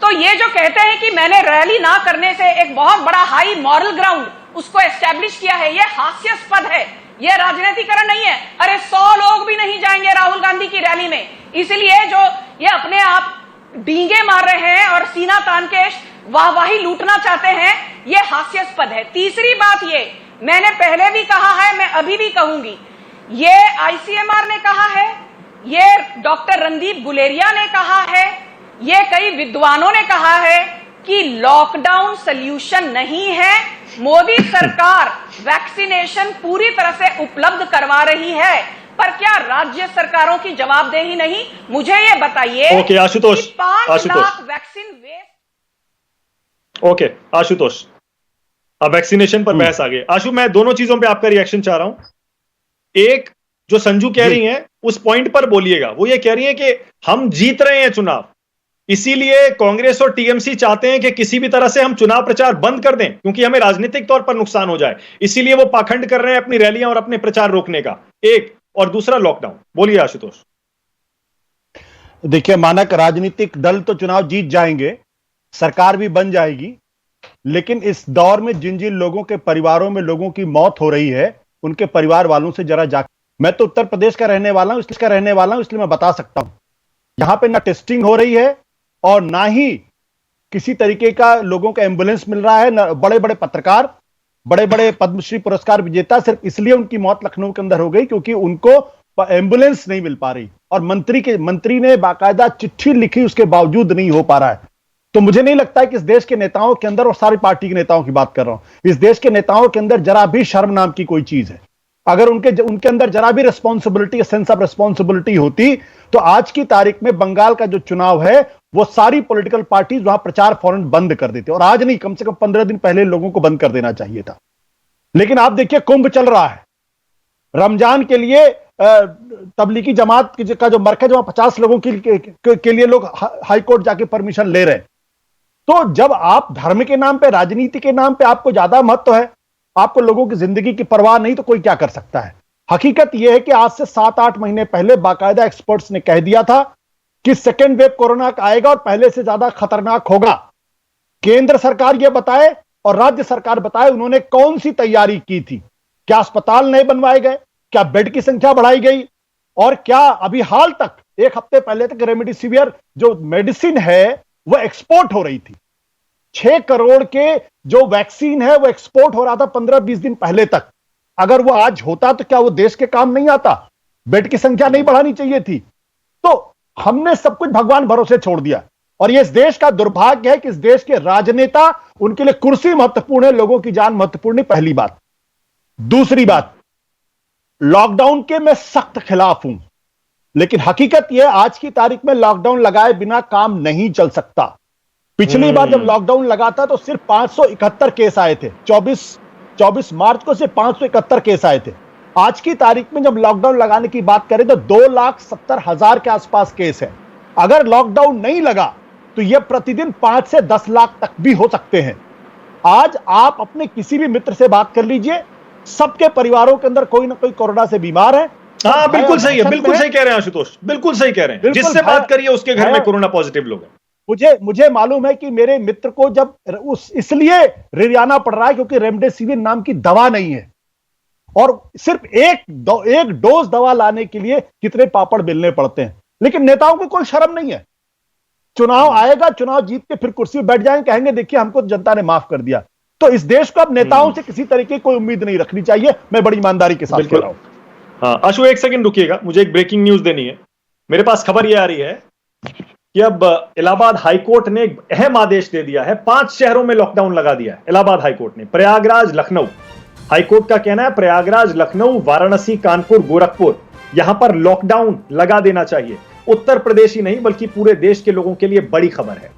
तो ये जो कहते हैं कि मैंने रैली ना करने से एक बहुत बड़ा हाई मॉरल ग्राउंड उसको एस्टैब्लिश किया है, यह हास्यास्पद है, यह राजनीतिकरण नहीं है। अरे 100 लोग भी नहीं जाएंगे राहुल गांधी की रैली में, इसलिए जो ये अपने आप डींगे मार रहे हैं और सीना तान के वाहवाही लूटना चाहते हैं, यह हास्यास्पद है। तीसरी बात, ये मैंने पहले भी कहा है, मैं अभी भी कहूंगी, ये आईसीएमआर ने कहा है, ये डॉक्टर रणदीप गुलेरिया ने कहा है, ये कई विद्वानों ने कहा है कि लॉकडाउन सल्यूशन नहीं है। मोदी सरकार वैक्सीनेशन पूरी तरह से उपलब्ध करवा रही है, पर क्या राज्य सरकारों की जवाबदेही नहीं? मुझे ये बताइए। Okay Ashutosh, 5 lakh vaccine waste. Okay Ashutosh, अब वैक्सीनेशन पर बहस आ गई। आशु, मैं दोनों चीजों पे आपका रिएक्शन चाह रहा हूं। एक, जो संजू कह रही हैं उस पॉइंट पर बोलिएगा। वो ये कह रही हैं कि हम जीत रहे हैं चुनाव, इसीलिए कांग्रेस और टीएमसी चाहते हैं कि किसी भी तरह से हम चुनाव प्रचार बंद कर दें, क्योंकि हमें राजनीतिक तौर पर नुकसान हो जाए, इसीलिए वो पाखंड कर रहे हैं अपनी रैलियां और अपने प्रचार रोकने का। एक, और दूसरा लॉकडाउन। बोलिए आशुतोष। देखिए मानक, राजनीतिक दल तो चुनाव जीत जाएंगे, सरकार भी बन जाएगी, लेकिन इस दौर में जिन जिन लोगों के परिवारों में लोगों की मौत हो रही है, उनके परिवार वालों से जरा जा। मैं तो उत्तर प्रदेश का रहने वाला हूं, इसलिए मैं बता सकता हूं, यहां पे ना टेस्टिंग हो रही है और ना ही किसी तरीके का लोगों का एम्बुलेंस मिल रहा है। ना बड़े बड़े पत्रकार, बड़े बड़े पद्मश्री पुरस्कार विजेता, सिर्फ इसलिए उनकी मौत लखनऊ के अंदर हो गई क्योंकि उनको एम्बुलेंस नहीं मिल पा रही, और मंत्री ने बाकायदा चिट्ठी लिखी, उसके बावजूद नहीं हो पा रहा है। तो मुझे नहीं लगता है कि इस देश के नेताओं के अंदर, और सारी पार्टी के नेताओं की बात कर रहा हूं, इस देश के नेताओं के अंदर जरा भी शर्म नाम की कोई चीज है। अगर उनके अंदर जरा भी रिस्पॉन्सिबिलिटी, सेंस ऑफ रिस्पॉन्सिबिलिटी होती, तो आज की तारीख में बंगाल का जो चुनाव है वो सारी पॉलिटिकल पार्टीज वहां प्रचार फौरन बंद कर देते, और आज नहीं, कम से कम 15 दिन पहले लोगों को बंद कर देना चाहिए था। लेकिन आप देखिए, कुंभ चल रहा है, रमजान के लिए तबलीगी जमात का जो मरकज, वहां 50 लोगों के लिए लोग हाईकोर्ट जाके परमिशन ले रहे हैं। तो जब आप धर्म के नाम पे, राजनीति के नाम पे आपको ज्यादा महत्व है, आपको लोगों की जिंदगी की परवाह नहीं, तो कोई क्या कर सकता है। हकीकत यह है कि आज से 7-8 महीने पहले बाकायदा एक्सपर्ट्स ने कह दिया था कि सेकेंड वेव कोरोना का आएगा और पहले से ज्यादा खतरनाक होगा। केंद्र सरकार यह बताए और राज्य सरकार बताए उन्होंने कौन सी तैयारी की थी। क्या अस्पताल नए बनवाए गए, क्या बेड की संख्या बढ़ाई गई, और क्या अभी हाल तक, 1 हफ्ते पहले तक रेमडेसिविर जो मेडिसिन है वह एक्सपोर्ट हो रही थी। 6 करोड़ के जो वैक्सीन है वो एक्सपोर्ट हो रहा था 15-20 दिन पहले तक। अगर वो आज होता तो क्या वो देश के काम नहीं आता? बेड की संख्या नहीं बढ़ानी चाहिए थी? तो हमने सब कुछ भगवान भरोसे छोड़ दिया, और ये इस देश का दुर्भाग्य है कि इस देश के राजनेता, उनके लिए कुर्सी महत्वपूर्ण है, लोगों की जान महत्वपूर्ण नहीं, पहली बात। दूसरी बात, लॉकडाउन के मैं सख्त खिलाफ हूं, लेकिन हकीकत यह आज की तारीख में लॉकडाउन लगाए बिना काम नहीं चल सकता। पिछली बार जब लॉकडाउन लगा था तो सिर्फ 571 केस आए थे, 24 मार्च को सिर्फ 571 केस आए थे। आज की तारीख में जब लॉकडाउन लगाने की बात करें तो 2,70,000 के आसपास केस है। अगर लॉकडाउन नहीं लगा तो यह प्रतिदिन 5 से 10 लाख तक भी हो सकते हैं। आज आप अपने किसी भी मित्र से बात कर लीजिए, सबके परिवारों के अंदर कोई ना कोई कोरोना से बीमार है। हाँ, बिल्कुल सही है, बिल्कुल सही कह रहे हैं आशुतोष, बिल्कुल सही कह रहे हैं। जिससे बात करिए उसके घर में कोरोना पॉजिटिव लोग हैं। मुझे मालूम है कि मेरे मित्र को जब इसलिए रिरियाना पड़ रहा है क्योंकि रेमडेसिविर नाम की दवा नहीं है, और सिर्फ एक डोज दवा लाने के लिए कितने पापड़ बेलने पड़ते हैं। लेकिन नेताओं को कोई शर्म नहीं है। चुनाव आएगा, चुनाव जीत के फिर कुर्सी पर बैठ जाएंगे, कहेंगे देखिए हमको जनता ने माफ कर दिया। तो इस देश को अब नेताओं से किसी तरीके की कोई उम्मीद नहीं रखनी चाहिए। मैं बड़ी ईमानदारी के साथ कह रहा हूं। हाँ आशु, एक सेकंड रुकिएगा, मुझे एक ब्रेकिंग न्यूज देनी है। मेरे पास खबर यह आ रही है कि अब इलाहाबाद हाईकोर्ट ने एक अहम आदेश दे दिया है। 5 शहरों में लॉकडाउन लगा दिया है इलाहाबाद हाईकोर्ट ने। प्रयागराज, लखनऊ, हाईकोर्ट का कहना है प्रयागराज, लखनऊ, वाराणसी, कानपुर, गोरखपुर, यहां पर लॉकडाउन लगा देना चाहिए। उत्तर प्रदेश ही नहीं बल्कि पूरे देश के लोगों के लिए बड़ी खबर है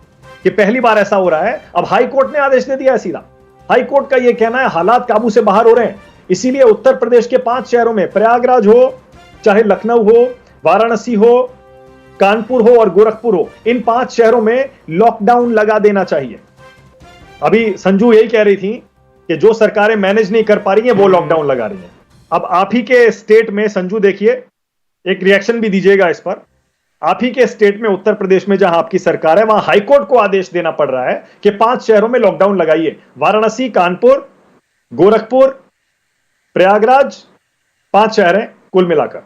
कि पहली बार ऐसा हो रहा है। अब हाईकोर्ट ने आदेश दे दिया है सीधा। हाईकोर्ट का यह कहना है हालात काबू से बाहर हो रहे हैं, इसीलिए उत्तर प्रदेश के 5 शहरों में, प्रयागराज हो, चाहे लखनऊ हो, वाराणसी हो, कानपुर हो और गोरखपुर हो, इन 5 शहरों में लॉकडाउन लगा देना चाहिए। अभी संजू यही कह रही थी कि जो सरकारें मैनेज नहीं कर पा रही हैं वो लॉकडाउन लगा रही हैं। अब आप ही के स्टेट में, संजू देखिए, एक रिएक्शन भी दीजिएगा इस पर। आप ही के स्टेट में, उत्तर प्रदेश में, जहां आपकी सरकार है, वहां हाईकोर्ट को आदेश देना पड़ रहा है कि 5 शहरों में लॉकडाउन लगाइए। वाराणसी, कानपुर, गोरखपुर, प्रयागराज, 5 शहर हैं कुल मिलाकर।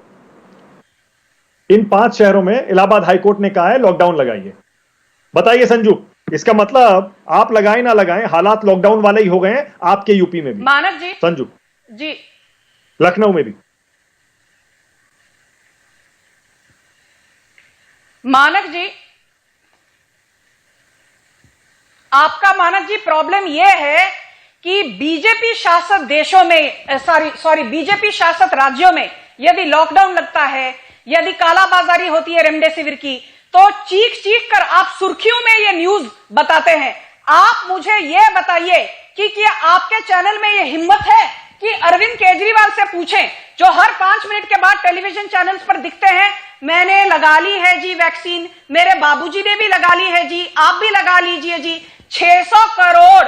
इन 5 शहरों में इलाहाबाद हाईकोर्ट ने कहा है लॉकडाउन लगाइए। बताइए संजू, इसका मतलब आप लगाएं ना लगाएं, हालात लॉकडाउन वाले ही हो गए हैं आपके यूपी में भी। मानव जी, संजू जी, लखनऊ में भी। मानक जी, आपका मानक जी प्रॉब्लम यह है कि बीजेपी शासित देशों में, बीजेपी शासित राज्यों में यदि लॉकडाउन लगता है, यदि कालाबाजारी होती है रेमडेसिविर की, तो चीख चीख कर आप सुर्खियों में ये न्यूज बताते हैं। आप मुझे ये बताइए कि क्या आपके चैनल में ये हिम्मत है कि अरविंद केजरीवाल से पूछें, जो हर 5 मिनट के बाद टेलीविजन चैनल्स पर दिखते हैं, मैंने लगा ली है जी वैक्सीन, मेरे बाबूजी ने भी लगा ली है जी, आप भी लगा लीजिए जी। 600 करोड़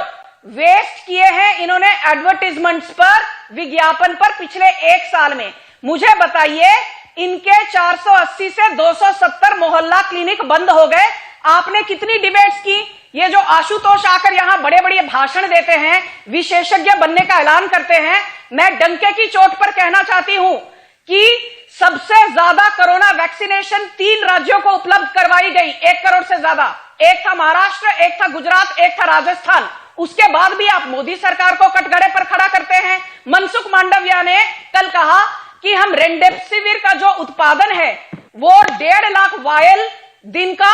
वेस्ट किए हैं इन्होंने एडवर्टाइजमेंट्स पर, विज्ञापन पर पिछले 1 साल में। मुझे बताइए, इनके 480 से 270 मोहल्ला क्लिनिक बंद हो गए। आपने कितनी डिबेट्स की? ये जो आशुतोष आकर यहां बड़े बड़े भाषण देते हैं, विशेषज्ञ बनने का ऐलान करते हैं, मैं डंके की चोट पर कहना चाहती हूं कि सबसे ज्यादा कोरोना वैक्सीनेशन 3 राज्यों को उपलब्ध करवाई गई, 1 करोड़ से ज्यादा। एक था महाराष्ट्र, एक था गुजरात, एक था राजस्थान। उसके बाद भी आप मोदी सरकार को कटघरे पर खड़ा करते हैं। मनसुख मांडविया ने कल कहा कि हम रेमडेसिविर का जो उत्पादन है वो 1.5 लाख वायल दिन का,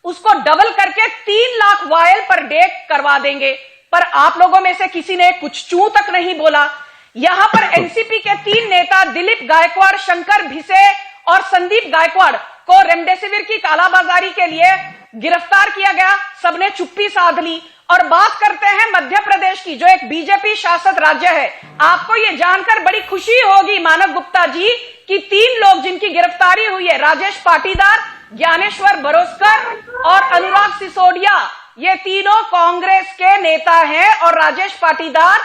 उसको डबल करके 3 लाख वायल पर डे करवा देंगे। पर आप लोगों में से किसी ने कुछ चू तक नहीं बोला। यहां पर एनसीपी के 3 नेता दिलीप गायकवाड़, शंकर भिसे और संदीप गायकवाड़ को रेमडेसिविर की कालाबाजारी के लिए गिरफ्तार किया गया। सबने चुप्पी साध ली। और बात करते हैं मध्य प्रदेश की, जो एक बीजेपी शासित राज्य है। आपको यह जानकर बड़ी खुशी होगी मानव गुप्ता जी कि 3 लोग जिनकी गिरफ्तारी हुई है, राजेश पाटीदार, ज्ञानेश्वर बरोस्कर और अनुराग सिसोदिया, ये तीनों कांग्रेस के नेता हैं। और राजेश पाटीदार,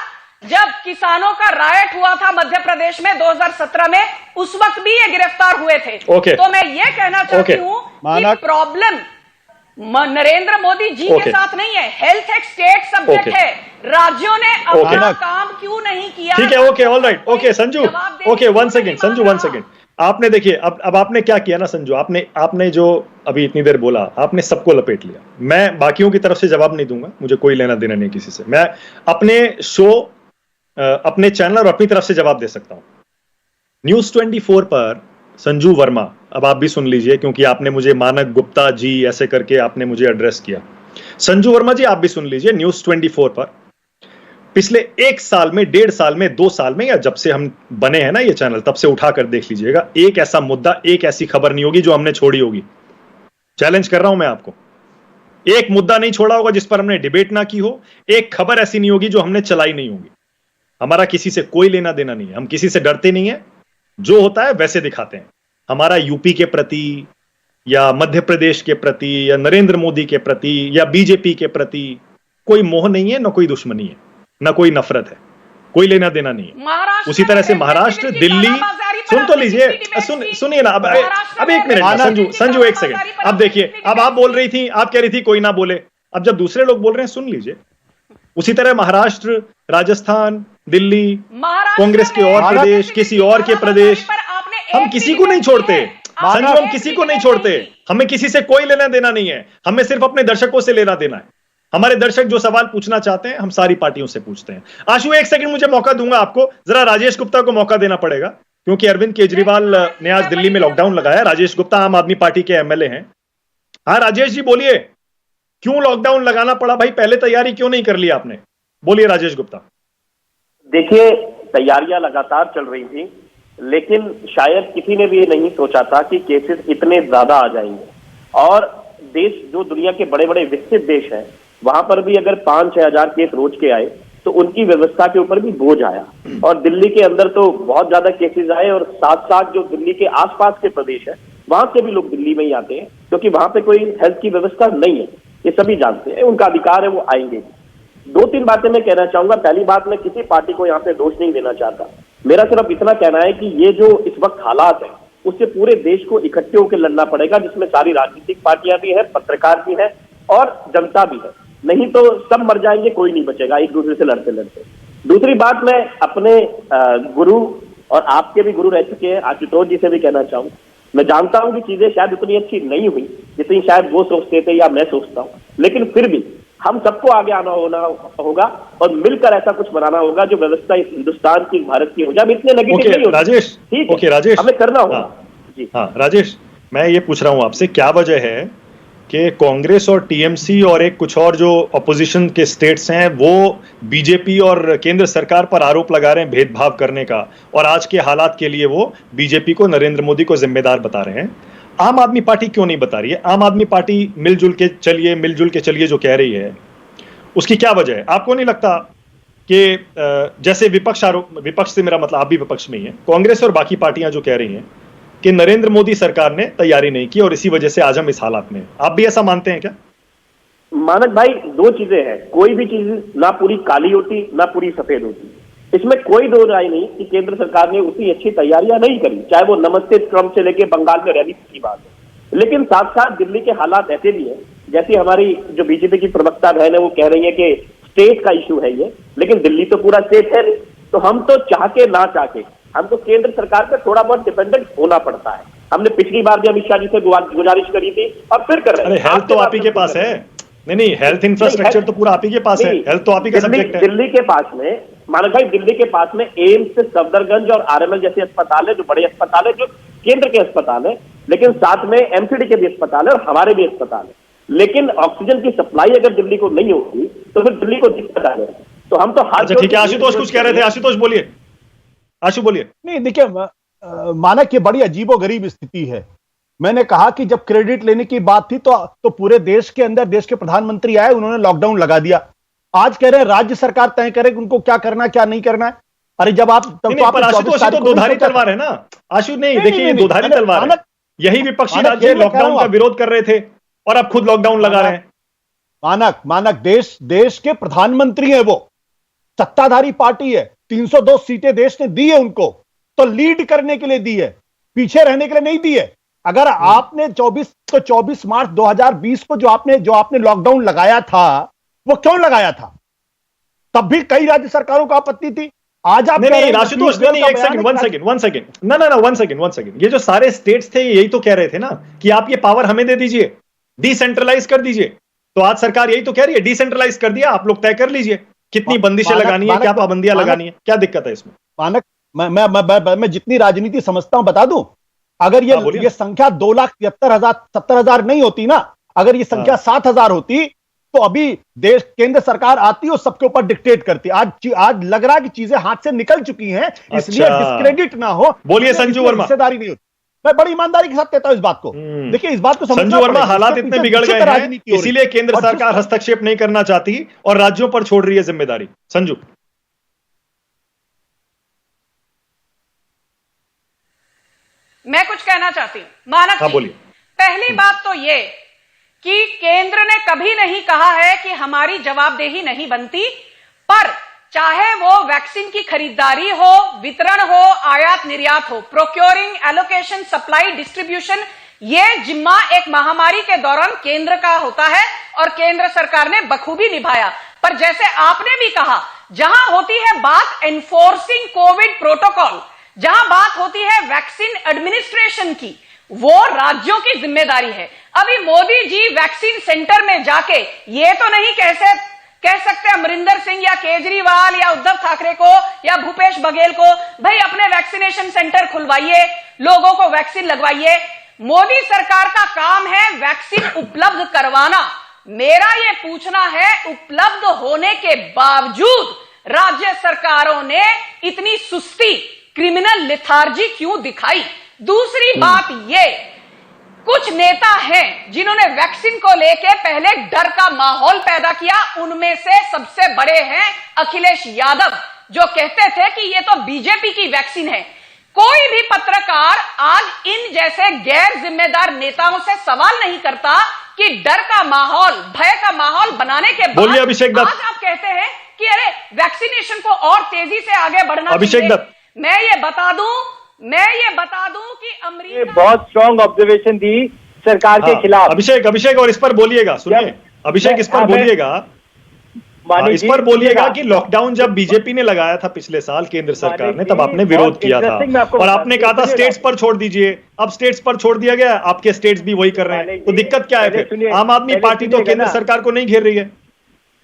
जब किसानों का रायट हुआ था मध्य प्रदेश में 2017 में, उस वक्त भी ये गिरफ्तार हुए थे। तो मैं ये कहना चाहती हूं कि प्रॉब्लम नरेंद्र मोदी जी के साथ नहीं है, हेल्थ एक स्टेट सब्जेक्ट है। राज्यों ने अपना काम क्यों नहीं किया? ठीक है, okay, all right, okay Sanju, okay, 1 second Sanju, 1 second. आपने देखिए, अब आपने क्या किया ना संजू, आपने जो अभी इतनी देर बोला, आपने सबको लपेट लिया। मैं बाकियों की तरफ से जवाब नहीं दूंगा, मुझे कोई लेना देना नहीं किसी से। मैं अपने शो, अपने चैनल और अपनी तरफ से जवाब दे सकता हूं। न्यूज 24 पर संजू वर्मा, अब आप भी सुन लीजिए क्योंकि आपने मुझे मानक गुप्ता जी ऐसे करके आपने मुझे एड्रेस किया। संजू वर्मा जी, आप भी सुन लीजिए। न्यूज 24 पर पिछले 1 साल में, 1.5 साल में, 2 साल में, या जब से हम बने हैं ना ये चैनल, तब से उठाकर देख लीजिएगा, एक ऐसा मुद्दा, एक ऐसी खबर नहीं होगी जो हमने छोड़ी होगी। चैलेंज कर रहा हूं मैं आपको, एक मुद्दा नहीं छोड़ा होगा जिस पर हमने डिबेट ना की हो, एक खबर ऐसी नहीं होगी जो हमने चलाई नहीं होगी। हमारा किसी से कोई लेना देना नहीं है, हम किसी से डरते नहीं है, जो होता है वैसे दिखाते हैं। हमारा यूपी के प्रति या मध्य प्रदेश के प्रति या नरेंद्र मोदी के प्रति या बीजेपी के प्रति कोई मोह नहीं है, ना कोई दुश्मनी है, ना कोई नफरत है, कोई लेना देना नहीं है। उसी तरह से महाराष्ट्र, दिल्ली, सुन तो लीजिए, सुनिए ना, अब एक मिनट, संजू एक सेकंड, अब देखिए, अब आप बोल रही थी, आप कह रही थी कोई ना बोले, अब जब दूसरे लोग बोल रहे हैं सुन लीजिए। उसी तरह महाराष्ट्र, राजस्थान, दिल्ली, कांग्रेस के और प्रदेश, किसी और के प्रदेश, हम किसी को नहीं छोड़ते संजू, हम किसी को नहीं छोड़ते, हमें किसी से कोई लेना देना नहीं है, हमें सिर्फ अपने दर्शकों से लेना देना है। हमारे दर्शक जो सवाल पूछना चाहते हैं हम सारी पार्टियों से पूछते हैं। आशु एक सेकंड मुझे मौका दूंगा आपको, जरा राजेश गुप्ता को मौका देना पड़ेगा, क्योंकि अरविंद केजरीवाल ने आज दिल्ली में लॉकडाउन लगाया। राजेश गुप्ता आम आदमी पार्टी के एमएलए हैं। हाँ राजेश जी बोलिए, क्यों लॉकडाउन लगाना पड़ा भाई, पहले तैयारी क्यों नहीं कर ली आपने? बोलिए राजेश गुप्ता। देखिए, तैयारियां लगातार चल रही थी, लेकिन शायद किसी ने भी ये नहीं सोचा था कि केसेस इतने ज्यादा आ जाएंगे। और देश जो दुनिया के बड़े बड़े विकसित देश हैं, वहां पर भी अगर 5-6 हजार केस रोज के आए तो उनकी व्यवस्था के ऊपर भी बोझ आया। और दिल्ली के अंदर तो बहुत ज्यादा केसेस आए, और साथ साथ जो दिल्ली के आसपास के प्रदेश है वहां से भी लोग दिल्ली में ही आते हैं, क्योंकि वहां पे कोई हेल्थ की व्यवस्था नहीं है। ये सभी जानते हैं, उनका अधिकार है, वो आएंगे। 2-3 बातें मैं कहना चाहूंगा। पहली बात, मैं किसी पार्टी को यहाँ पे दोष नहीं देना चाहता, मेरा सिर्फ इतना कहना है कि ये जो इस वक्त हालात है उससे पूरे देश को इकट्ठे होकर लड़ना पड़ेगा, जिसमें सारी राजनीतिक पार्टियां भी हैं, पत्रकार भी हैं और जनता भी है। नहीं तो सब मर जाएंगे, कोई नहीं बचेगा एक दूसरे से लड़ते लड़ते। दूसरी बात, मैं अपने गुरु और आपके भी गुरु रह चुके हैं आशुतोष जी से भी कहना चाहूँ, मैं जानता हूं कि चीजें शायद उतनी अच्छी नहीं हुई जितनी शायद वो सोचते थे या मैं सोचता हूं, लेकिन फिर भी हम सबको आगे आना होगा और मिलकर ऐसा कुछ बनाना होगा जो व्यवस्था इस हिंदुस्तान की, भारत की हो जाए। इतने नेगेटिव नहीं हो राजेश, ठीक है, राजेश हमें करना होगा। जी हाँ राजेश, मैं ये पूछ रहा हूं आपसे, क्या वजह है कि कांग्रेस और टीएमसी और एक कुछ और जो अपोजिशन के स्टेट्स हैं वो बीजेपी और केंद्र सरकार पर आरोप लगा रहे हैं भेदभाव करने का, और आज के हालात के लिए वो बीजेपी को, नरेंद्र मोदी को जिम्मेदार बता रहे हैं। आम आदमी पार्टी क्यों नहीं बता रही है? आम आदमी पार्टी मिलजुल के चलिए जो कह रही है, उसकी क्या वजह है? आपको नहीं लगता कि जैसे विपक्ष से मेरा मतलब आप भी विपक्ष में ही है, कांग्रेस और बाकी पार्टियां जो कह रही हैं कि नरेंद्र मोदी सरकार ने तैयारी नहीं की और इसी वजह से आज हम इस हालात में, आप भी ऐसा मानते हैं क्या? मानक भाई, 2 चीजें हैं, कोई भी चीज ना पूरी काली होती ना पूरी सफेद होती, इसमें कोई दो राय नहीं कि केंद्र सरकार ने उतनी अच्छी तैयारियां नहीं करी, चाहे वो नमस्ते ट्रम्प से लेके बंगाल में रैली की बात है। लेकिन साथ साथ दिल्ली के हालात ऐसे भी है, जैसी हमारी जो बीजेपी की प्रवक्ता बहन है वो कह रही है कि स्टेट का इशू है ये, लेकिन दिल्ली तो पूरा स्टेट है। तो हम तो चाह के ना चाह के हमको केंद्र सरकार पर थोड़ा बहुत डिपेंडेंट होना पड़ता है। हमने पिछली बार भी अमित शाह जी से गुजारिश करी थी और फिर कर रहे हैं। हेल्थ तो आप ही के पास है, नहीं हेल्थ इंफ्रास्ट्रक्चर तो पूरा आप ही के पास है, हेल्थ तो आप ही का सब्जेक्ट है। दिल्ली के पास में मानक भाई, दिल्ली के पास में एम्स, सफदरगंज और आरएमएल जैसे अस्पताल है, जो बड़े अस्पताल है, जो केंद्र के अस्पताल है, लेकिन साथ में एमसीडी के भी अस्पताल है और हमारे भी अस्पताल है। लेकिन ऑक्सीजन की सप्लाई अगर दिल्ली को नहीं होगी तो फिर दिल्ली को दिक्कत आ जाएगी। तो हम तो हाथ, ठीक है, आशुतोष कुछ कह रहे थे, आशुतोष बोलिए, आशु बोलिए। नहीं देखिए, मानक ये बड़ी अजीबोगरीब स्थिति है। मैंने कहा कि जब क्रेडिट लेने की बात थी तो पूरे देश के अंदर देश के प्रधानमंत्री आए, उन्होंने लॉकडाउन लगा दिया। आज कह रहे हैं राज्य सरकार तय करे उनको क्या करना क्या नहीं करना है। अरे जब आप आशुतोष तो दोधारी तलवार है ना आशु, नहीं देखिए दोधारी तलवार है, यही विपक्षी राज्य लॉकडाउन का विरोध कर रहे थे और अब खुद लॉकडाउन लगा रहे हैं। मानक देश के प्रधानमंत्री है, वो सत्ताधारी पार्टी है, 302 सीटें देश ने दी है उनको, तो लीड करने के लिए दी है, पीछे रहने के लिए नहीं दी है। अगर आपने 24 मार्च 2020 को जो आपने लॉकडाउन लगाया था, वो क्यों लगाया था? तब भी कई राज्य सरकारों को आपत्ति थी। आज आप नहीं आशुतोष, नहीं एक सेकंड, वन सेकंड, ये जो सारे स्टेट्स थे यही तो कह रहे थे ना कि आप ये पावर हमें दे दीजिए, डिसेंट्रलाइज कर दीजिए। तो आज सरकार यही तो कह रही है, डिसेंट्रलाइज कर दिया, आप लोग तय कर लीजिए कितनी बंदिशें लगानी है, क्या पाबंदियां लगानी है, क्या दिक्कत है इसमें? मानक, मैं जितनी राजनीति समझता हूं बता दूं, अगर ये संख्या 2,73,000 नहीं होती ना, अगर ये संख्या 7,000 होती तो अभी देश केंद्र सरकार आती है और सबके ऊपर डिक्टेट करती है। आज लग रहा है कि चीजें हाथ से निकल चुकी हैं, इसलिए डिस्क्रेडिट ना हो। बोलिए संजू वर्मा। हिस्सेदारी नहीं होती। मैं बड़ी ईमानदारी के साथ कहता हूं इस बात को। देखिए इस बात को संजू वर्मा, हालात इतने बिगड़ गए हैं, इसीलिए केंद्र सरकार हस्तक्षेप नहीं करना चाहती और राज्यों पर छोड़ रही है जिम्मेदारी। संजू, मैं कुछ कहना चाहती हूं। मानक जी, बोलिए। पहली बात तो ये कि केंद्र ने कभी नहीं कहा है कि हमारी जवाबदेही नहीं बनती, पर चाहे वो वैक्सीन की खरीदारी हो, वितरण हो, आयात निर्यात हो, प्रोक्योरिंग, एलोकेशन, सप्लाई, डिस्ट्रीब्यूशन, ये जिम्मा एक महामारी के दौरान केंद्र का होता है और केंद्र सरकार ने बखूबी निभाया। पर जैसे आपने भी कहा, जहां होती है बात एनफोर्सिंग कोविड प्रोटोकॉल, जहां बात होती है वैक्सीन एडमिनिस्ट्रेशन की, वो राज्यों की जिम्मेदारी है। अभी मोदी जी वैक्सीन सेंटर में जाके ये तो नहीं कह सकते अमरिंदर सिंह या केजरीवाल या उद्धव ठाकरे को या भूपेश बघेल को, भाई अपने वैक्सीनेशन सेंटर खुलवाइए, लोगों को वैक्सीन लगवाइए। मोदी सरकार का काम है वैक्सीन उपलब्ध करवाना। मेरा ये पूछना है, उपलब्ध होने के बावजूद राज्य सरकारों ने इतनी सुस्ती, क्रिमिनल लिथार्जी क्यों दिखाई? दूसरी बात ये, कुछ नेता हैं जिन्होंने वैक्सीन को लेके पहले डर का माहौल पैदा किया। उनमें से सबसे बड़े हैं अखिलेश यादव, जो कहते थे कि ये तो बीजेपी की वैक्सीन है। कोई भी पत्रकार आज इन जैसे गैर जिम्मेदार नेताओं से सवाल नहीं करता कि डर का माहौल, भय का माहौल बनाने के बाद आज आप कहते हैं कि अरे वैक्सीनेशन को और तेजी से आगे बढ़ना चाहिए। मैं ये बता दूं कि अमरीका बहुत स्ट्रॉन्ग ऑब्जर्वेशन दी सरकार के खिलाफ। अभिषेक और इस पर बोलिएगा, सुनिए अभिषेक, इस पर बोलिएगा, इस पर बोलिएगा कि लॉकडाउन जब बीजेपी ने लगाया था पिछले साल केंद्र सरकार ने, तब आपने विरोध किया था और आपने कहा था स्टेट्स पर छोड़ दीजिए। अब स्टेट्स पर छोड़ दिया गया, आपके स्टेट्स भी वही कर रहे हैं, तो दिक्कत क्या है फिर? आम आदमी पार्टी तो केंद्र सरकार को नहीं घेर रही है।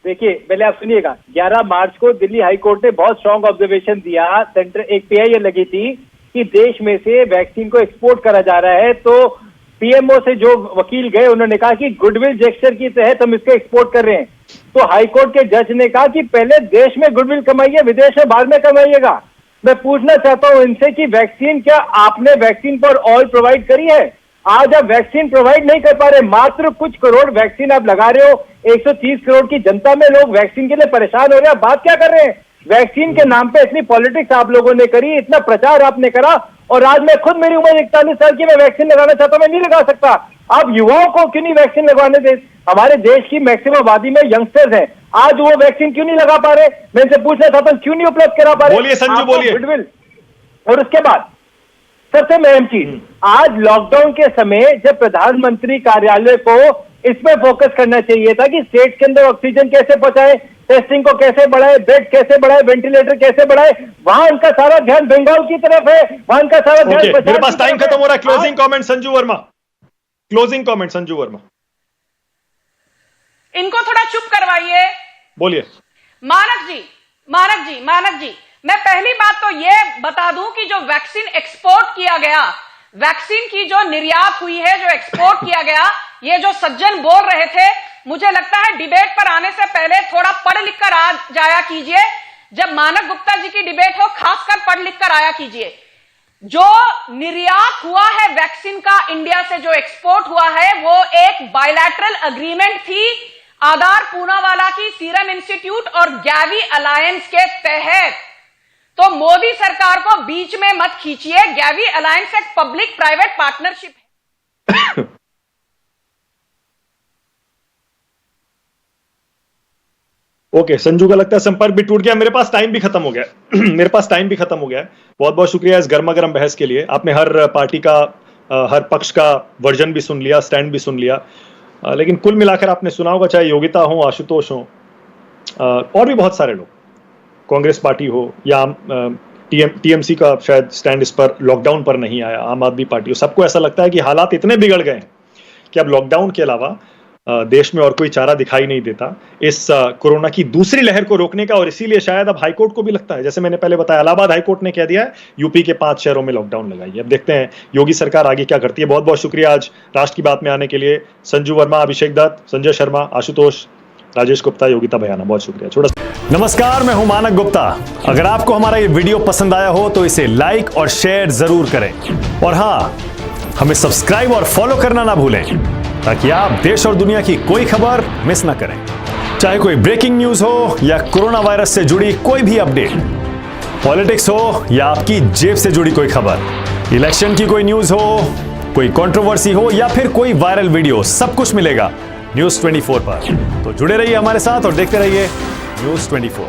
देखिए पहले आप सुनिएगा, 11 मार्च को दिल्ली हाई कोर्ट ने बहुत स्ट्रॉन्ग ऑब्जर्वेशन दिया। सेंटर एक PIL लगी थी कि देश में से वैक्सीन को एक्सपोर्ट करा जा रहा है, तो PMO से जो वकील गए उन्होंने कहा कि गुडविल जेस्चर के तहत हम इसको एक्सपोर्ट कर रहे हैं। तो हाईकोर्ट के जज ने कहा कि पहले देश में गुडविल कमाइए, विदेश में बाद में कमाइएगा। मैं पूछना चाहता हूं इनसे कि वैक्सीन, क्या आपने वैक्सीन पर ऑल प्रोवाइड करी है? आज आप वैक्सीन प्रोवाइड नहीं कर पा रहे, मात्र कुछ करोड़ वैक्सीन आप लगा रहे हो। 130 करोड़ की जनता में लोग वैक्सीन के लिए परेशान हो रहे हैं, बात क्या कर रहे हैं? वैक्सीन के नाम पे इतनी पॉलिटिक्स आप लोगों ने करी, इतना प्रचार आपने करा, और आज मैं खुद, मेरी उम्र 41 साल की, मैं वैक्सीन लगाना चाहता हूं, मैं नहीं लगा सकता। आप युवाओं को क्यों नहीं वैक्सीन लगवाने दे? हमारे देश की मैक्सिमम आबादी में यंगस्टर्स हैं, आज वो वैक्सीन क्यों नहीं लगा पा रहे? मैं इनसे पूछना चाहता हूं क्यों नहीं उपलब्ध करा पा रहे? बोलिए संजू, बोलिए। और उसके बाद सबसे अहम चीज, आज लॉकडाउन के समय जब प्रधानमंत्री कार्यालय को इसमें फोकस करना चाहिए था कि स्टेट के अंदर ऑक्सीजन कैसे पहुंचाए, टेस्टिंग को कैसे बढ़ाए, बेड कैसे बढ़ाए, वेंटिलेटर कैसे बढ़ाए, वहां उनका सारा ध्यान बंगाल की तरफ है, वहां उनका सारा ध्यान। मेरे पास टाइम खत्म हो रहा है। Closing comment Sanju Verma, closing comment Sanju Verma. इनको थोड़ा चुप करवाइए। बोलिए। मानक जी, मैं पहली बात तो ये बता दूं कि जो वैक्सीन एक्सपोर्ट किया गया, वैक्सीन की जो निर्यात हुई है, जो एक्सपोर्ट किया गया, ये जो सज्जन बोल रहे थे, मुझे लगता है डिबेट पर आने से पहले थोड़ा पढ़ लिख कर आ जाया कीजिए। जब मानक गुप्ता जी की डिबेट हो, खासकर पढ़ लिख कर आया कीजिए। जो निर्यात हुआ है वैक्सीन का इंडिया से, जो एक्सपोर्ट हुआ है, वो एक बायलैटरल एग्रीमेंट थी आधार पूनावाला की, सीरम इंस्टीट्यूट और गैवी अलायंस के तहत। तो मोदी सरकार को बीच में मत खींचिए। गैवी अलायंस एक पब्लिक प्राइवेट पार्टनरशिप है। ओके, संजू का लगता है संपर्क भी टूट गया। मेरे पास टाइम भी खत्म हो गया बहुत बहुत शुक्रिया इस गर्मा गर्म बहस के लिए। आपने हर पार्टी का, हर पक्ष का वर्जन भी सुन लिया, स्टैंड भी सुन लिया, लेकिन कुल मिलाकर आपने सुना होगा, चाहे योगिता हो, आशुतोष हो, और भी बहुत सारे लोग, कांग्रेस पार्टी हो या TMC का शायद स्टैंड इस पर, लॉकडाउन पर नहीं आया, आम आदमी पार्टी हो, सबको ऐसा लगता है कि हालात इतने बिगड़ गए हैं कि अब लॉकडाउन के अलावा देश में और कोई चारा दिखाई नहीं देता इस कोरोना की दूसरी लहर को रोकने का। और इसीलिए शायद अब हाईकोर्ट को भी लगता है, जैसे मैंने पहले बताया, इलाहाबाद हाईकोर्ट ने कह दिया है यूपी के 5 शहरों में लॉकडाउन लगाइए। अब देखते हैं योगी सरकार आगे क्या करती है। बहुत बहुत शुक्रिया आज राष्ट्र की बात में आने के लिए संजू वर्मा, अभिषेक दत्त, संजय शर्मा, आशुतोष, राजेश गुप्ता, योगिता बयाना, बहुत शुक्रिया। छोटा नमस्कार, मैं हूं मानक गुप्ता। अगर आपको हमारा ये वीडियो पसंद आया हो तो इसे लाइक और शेयर जरूर करें, और हां, हमें सब्सक्राइब और फॉलो करना ना भूलें ताकि आप देश और दुनिया की कोई खबर मिस ना करें। चाहे कोई ब्रेकिंग न्यूज हो या कोरोना वायरस से जुड़ी कोई भी अपडेट, पॉलिटिक्स हो या आपकी जेब से जुड़ी कोई खबर, इलेक्शन की कोई न्यूज हो, कोई कंट्रोवर्सी हो या फिर कोई वायरल वीडियो, सब कुछ मिलेगा न्यूज़ 24 पर। तो जुड़े रहिए हमारे साथ और देखते रहिए न्यूज़ 24।